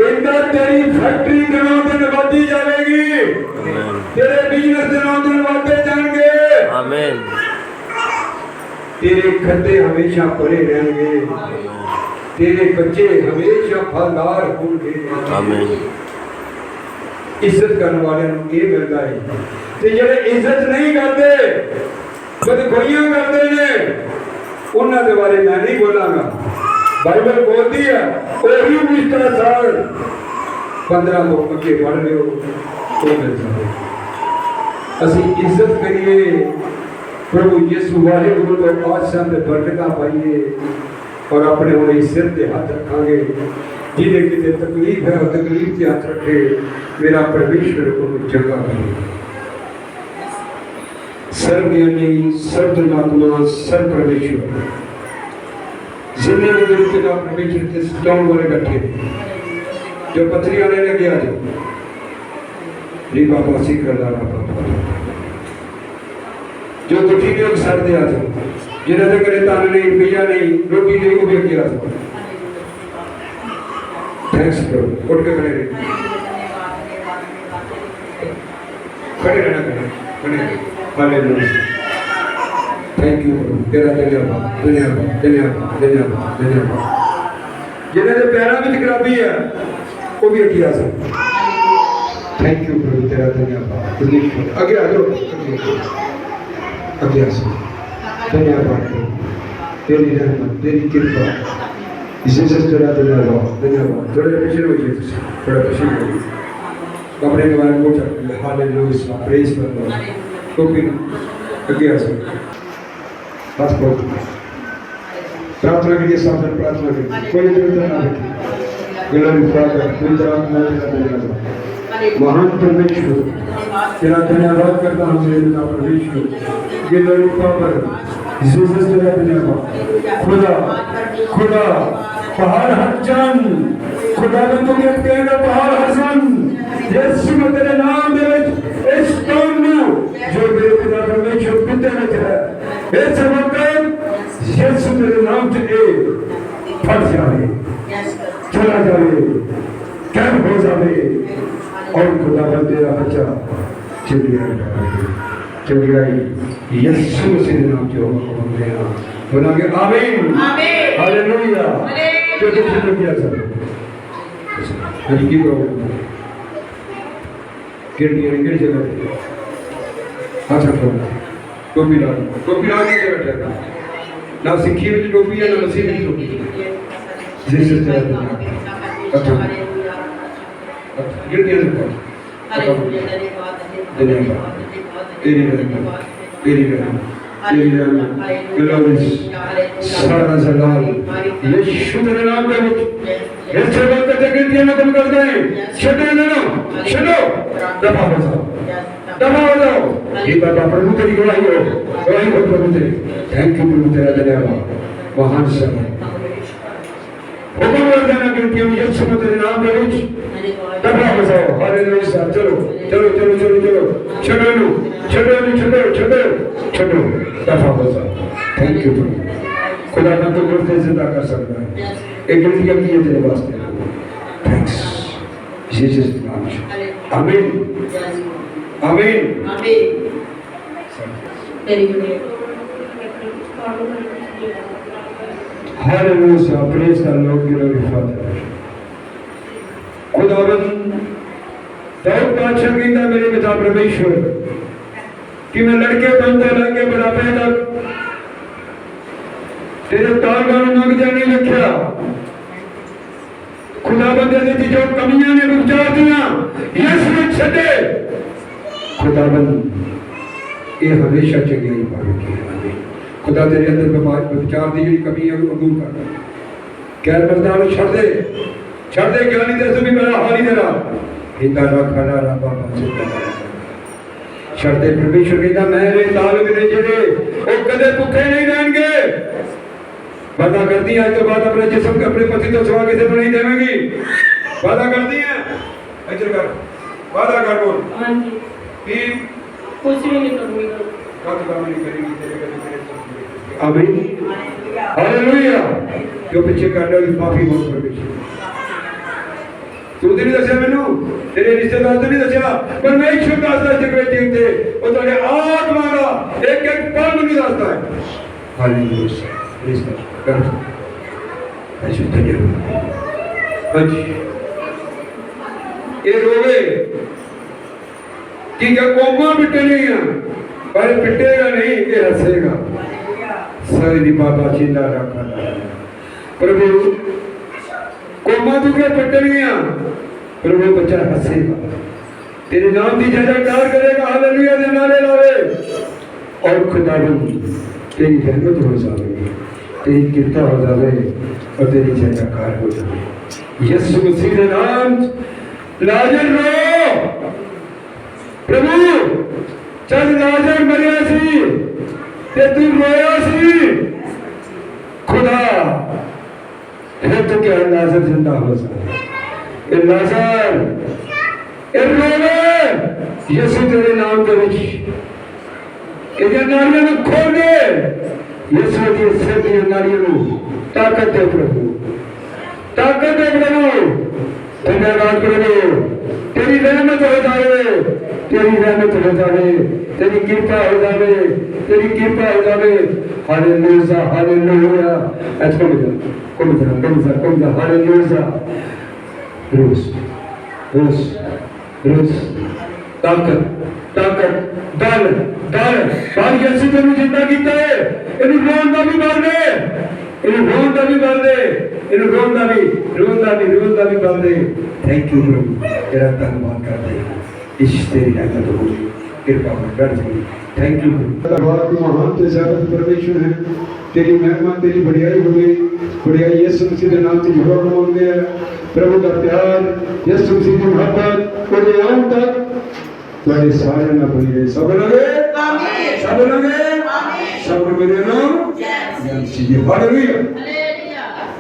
कहता तेरी फैक्ट्री दिनों दिन बढ़ती जाएगी, तेरे बिजनेस दिनों दिन बढ़ते जाएंगे, आमीन, तेरे खड्डे हमेशा भरे रहेंगे, तेरे बच्चे हमेशा फलदार होंगे, आमीन। इज्जत करने वाले ये मिलता है, ते जेड़े इज्जत नहीं करते बदखोइयां करते ने उन्हां दे बारे मैं नहीं बोलांगा। बाइबल बोलती है कोई पिछला साल 15 को अगे बढ़ लियो तो मिल जाए। असी इज्जत करिए प्रभु यीशु वाहिगुरु को आशीषां ते बरकतां पाइए और अपने हुणे सिर ते हाथ रखांगे। जिन्हें कितने तकलीफ है और तकलीफ से हाथ रखे मेरा परमेश्वर को चंगा करे। सर्वज्ञानी सर्वधर्मात्मा सर्व परमेश्वर जिन्हें भी दिल के नाम परमेश्वर के स्टोन वाले बैठे जो पथरी आने लगे आज री बाबा सी कर रहा बाबा जो दुखी लोग सर दे आज जिन्हें तो करे तान नहीं भैया नहीं रोटी नहीं को भी किया थैंक्स ब्रो उठ के खड़े रहे खड़े रहना खड़े हालेलुया थैंक यू तेरा धन्यवाद धन्यवाद धन्यवाद धन्यवाद धन्यवाद जिन्हें तो पैरों में खराबी है वो भी किया सर थैंक यू प्रभु तेरा धन्यवाद आगे आ जाओ आगे आ जाओ धन्यवाद तेरी रहमत तेरी कृपा इसी से तेरा धन्यवाद धन्यवाद थोड़े पीछे हो जाइए थोड़ा पीछे हो कपड़े के बारे में पूछा हालेलुया प्रेज कर लो तो फिर आगे आ जाओ बस बहुत प्रार्थना के लिए साधन प्रार्थना करिए कोई जरूरत ना रखिए ग्लोरी फादर पवित्र आत्मा का धन्यवाद महान परमेश्वर तेरा धन्यवाद करता हूं मेरे पिता परमेश्वर ग्लोरी फादर जीसस तेरा धन्यवाद खुदा खुदा पहाड़ हसन खुदा ने तो ये कहेगा पहाड़ हसन यीशु में तेरे नाम दे इस काम जो मेरे पिता परमेश्वर पिता में है इस वक्त यीशु तेरे नाम से फट जाए चला जाए कैद हो जाए और खुदा बन तेरा बच्चा चलिए यीशु मसीह के नाम से हम देना बोलेंगे आमीन हालेलुया जो जो किया सब हल्की प्रॉब्लम गिर जगह अच्छा टोपी ला के बैठा ना सिक्खी में टोपी है ना मसीह में टोपी जीसस तेरा अच्छा गिर दिया धन्यवाद तेरी रहमत तेरी रहमत ग्लोरी सारा जलाल यीशु तेरे नाम पे ऐसे वक्त तक गिर ना तुम कर दे छड़ो दफा हो जाओ ये बाबा प्रभु तेरी गवाही हो प्रभु तेरी थैंक यू प्रभु तेरा धन्यवाद महान समय हुक्म देना क्योंकि हम यीशु में तेरे नाम पे दफा हो जाओ हालेलुया चलो चलो चलो चलो चलो छोड़ो दफा हो जाओ थैंक यू प्रभु खुदा ना तो मुझे जिंदा कर सकता है एक गलती की है तेरे वास्ते थैंक्स जीसस नाम से आमीन आमीन hallelujah praise the Lord glory father खुदावंद दाऊद बादशाह कहता मेरे पिता परमेश्वर कि मैं लड़के बनते लगे बुढ़ापे तक तेरे तारगान मंग जाने लिखा खुदावंद ने जो कमियां ने उपचार दिया यीशु छड़े खुदावंद ये हमेशा चंगाई पावेगी खुदा तेरे अंदर विचार दी जी कमी है वो दूर कर गैर मर्दान छड़ दे ज्ञानी तेरे से भी मेरा हाल ही तेरा हिंदा रखा बाबा छड़ दे परमेश्वर कहता मेरे तालब ने जेड़े वो कदे भूखे नहीं रहेंगे वादा करती है आज तो बाद अपने जिस्म के अपने पति तो सिवा किसी को नहीं देवेंगी वादा करती है इधर कर वादा कर बोल हां जी कि कुछ भी नहीं करूंगी कब काम नहीं करेंगी तेरे आमीन हालेलुया जो पीछे कर रहे हो माफी मांग परमेश्वर ਤੂੰ ਤੇ ਨਹੀਂ ਦੱਸਿਆ ਮੈਨੂੰ, ਤੇਰੇ ਰਿਸ਼ਤੇਦਾਰ ਤੇ ਨਹੀਂ ਦੱਸਿਆ, ਪਰ ਮੈਂ ਇੱਕ ਸ਼ਬਦ ਦੱਸਦਾ ਜਗਵੇਦੀ ਉੱਤੇ, ਉਹ ਤੁਹਾਡੇ ਆਤਮਾ ਦਾ ਇੱਕ ਇੱਕ ਪਲ ਮੈਨੂੰ ਦੱਸਦਾ ਹੈ। ਹਾਲੇਲੂਇਆ। ਰਿਸ਼ਤਾ ਕਰ ਐਸੀ ਤੇਰੇ ਹਾਂਜੀ ਇਹ ਰੋਵੇ ਕਿ ਕੋਮਾ ਪਿੱਟਣੀਆਂ पर पिटेगा नहीं, ये हंसेगा। सारी बाबा जिंदा रखा प्रभु कोमा तुझे पिटनिया, प्रभु बच्चा हंसेगा, तेरे नाम की जयकार करेगा, हालेलुया दे नारे लावे। और खुदावंद तेरी रहमत हो जाएगी, तेरी कृपा हो जाए और तेरी जयकार हो जाए। यीशु मसीह के नाम लाजर रो प्रभु चल लाजर मरिया सी ते तू रोया सी, खुदा है तो क्या लाजर जिंदा हो जाए। ए लाजर ए रोवे यीशु तेरे नाम के विच ये नारियों को खोल दे, यीशु के सिर की नारियों को ताकत दे प्रभु, ताकत दे प्रभु। धन्यवाद प्रभु, तेरी रहमत हो जाए, तेरी रहमत हो जाए, तेरी कृपा हो जाए, तेरी कृपा हो जाए। Hallelujah hallelujah. ऐसा कम जा हालेलुया। रोज रोज रोज ताकत ताकत दल दल बाल यीशु तेनू जिंदा कीता है। इन्हू रोन दा भी बल दे, इन्हू रोन दा भी बल दे, इन्हू रोन दा भी बल दे। थैंक यू प्रभु, तेरा धन्यवाद करते हैं, इस तेरी रहमत हो कृपा में बढ़ जाए। थैंक यू धन्यवाद। महान ते साबित परमेश्वर है, तेरी महिमा तेरी बढ़ियाई हो गई, बढ़ियाई यीशु मसीह के नाम से युवा मांगते हैं। प्रभु का प्यार, यीशु मसीह की मोहब्बत और ये आम तक तुम्हारे सारे ना बनी रहे। सब लगे आमीन, सब लगे आमीन, सब मेरे नाम जय मसीह। हालेलुया।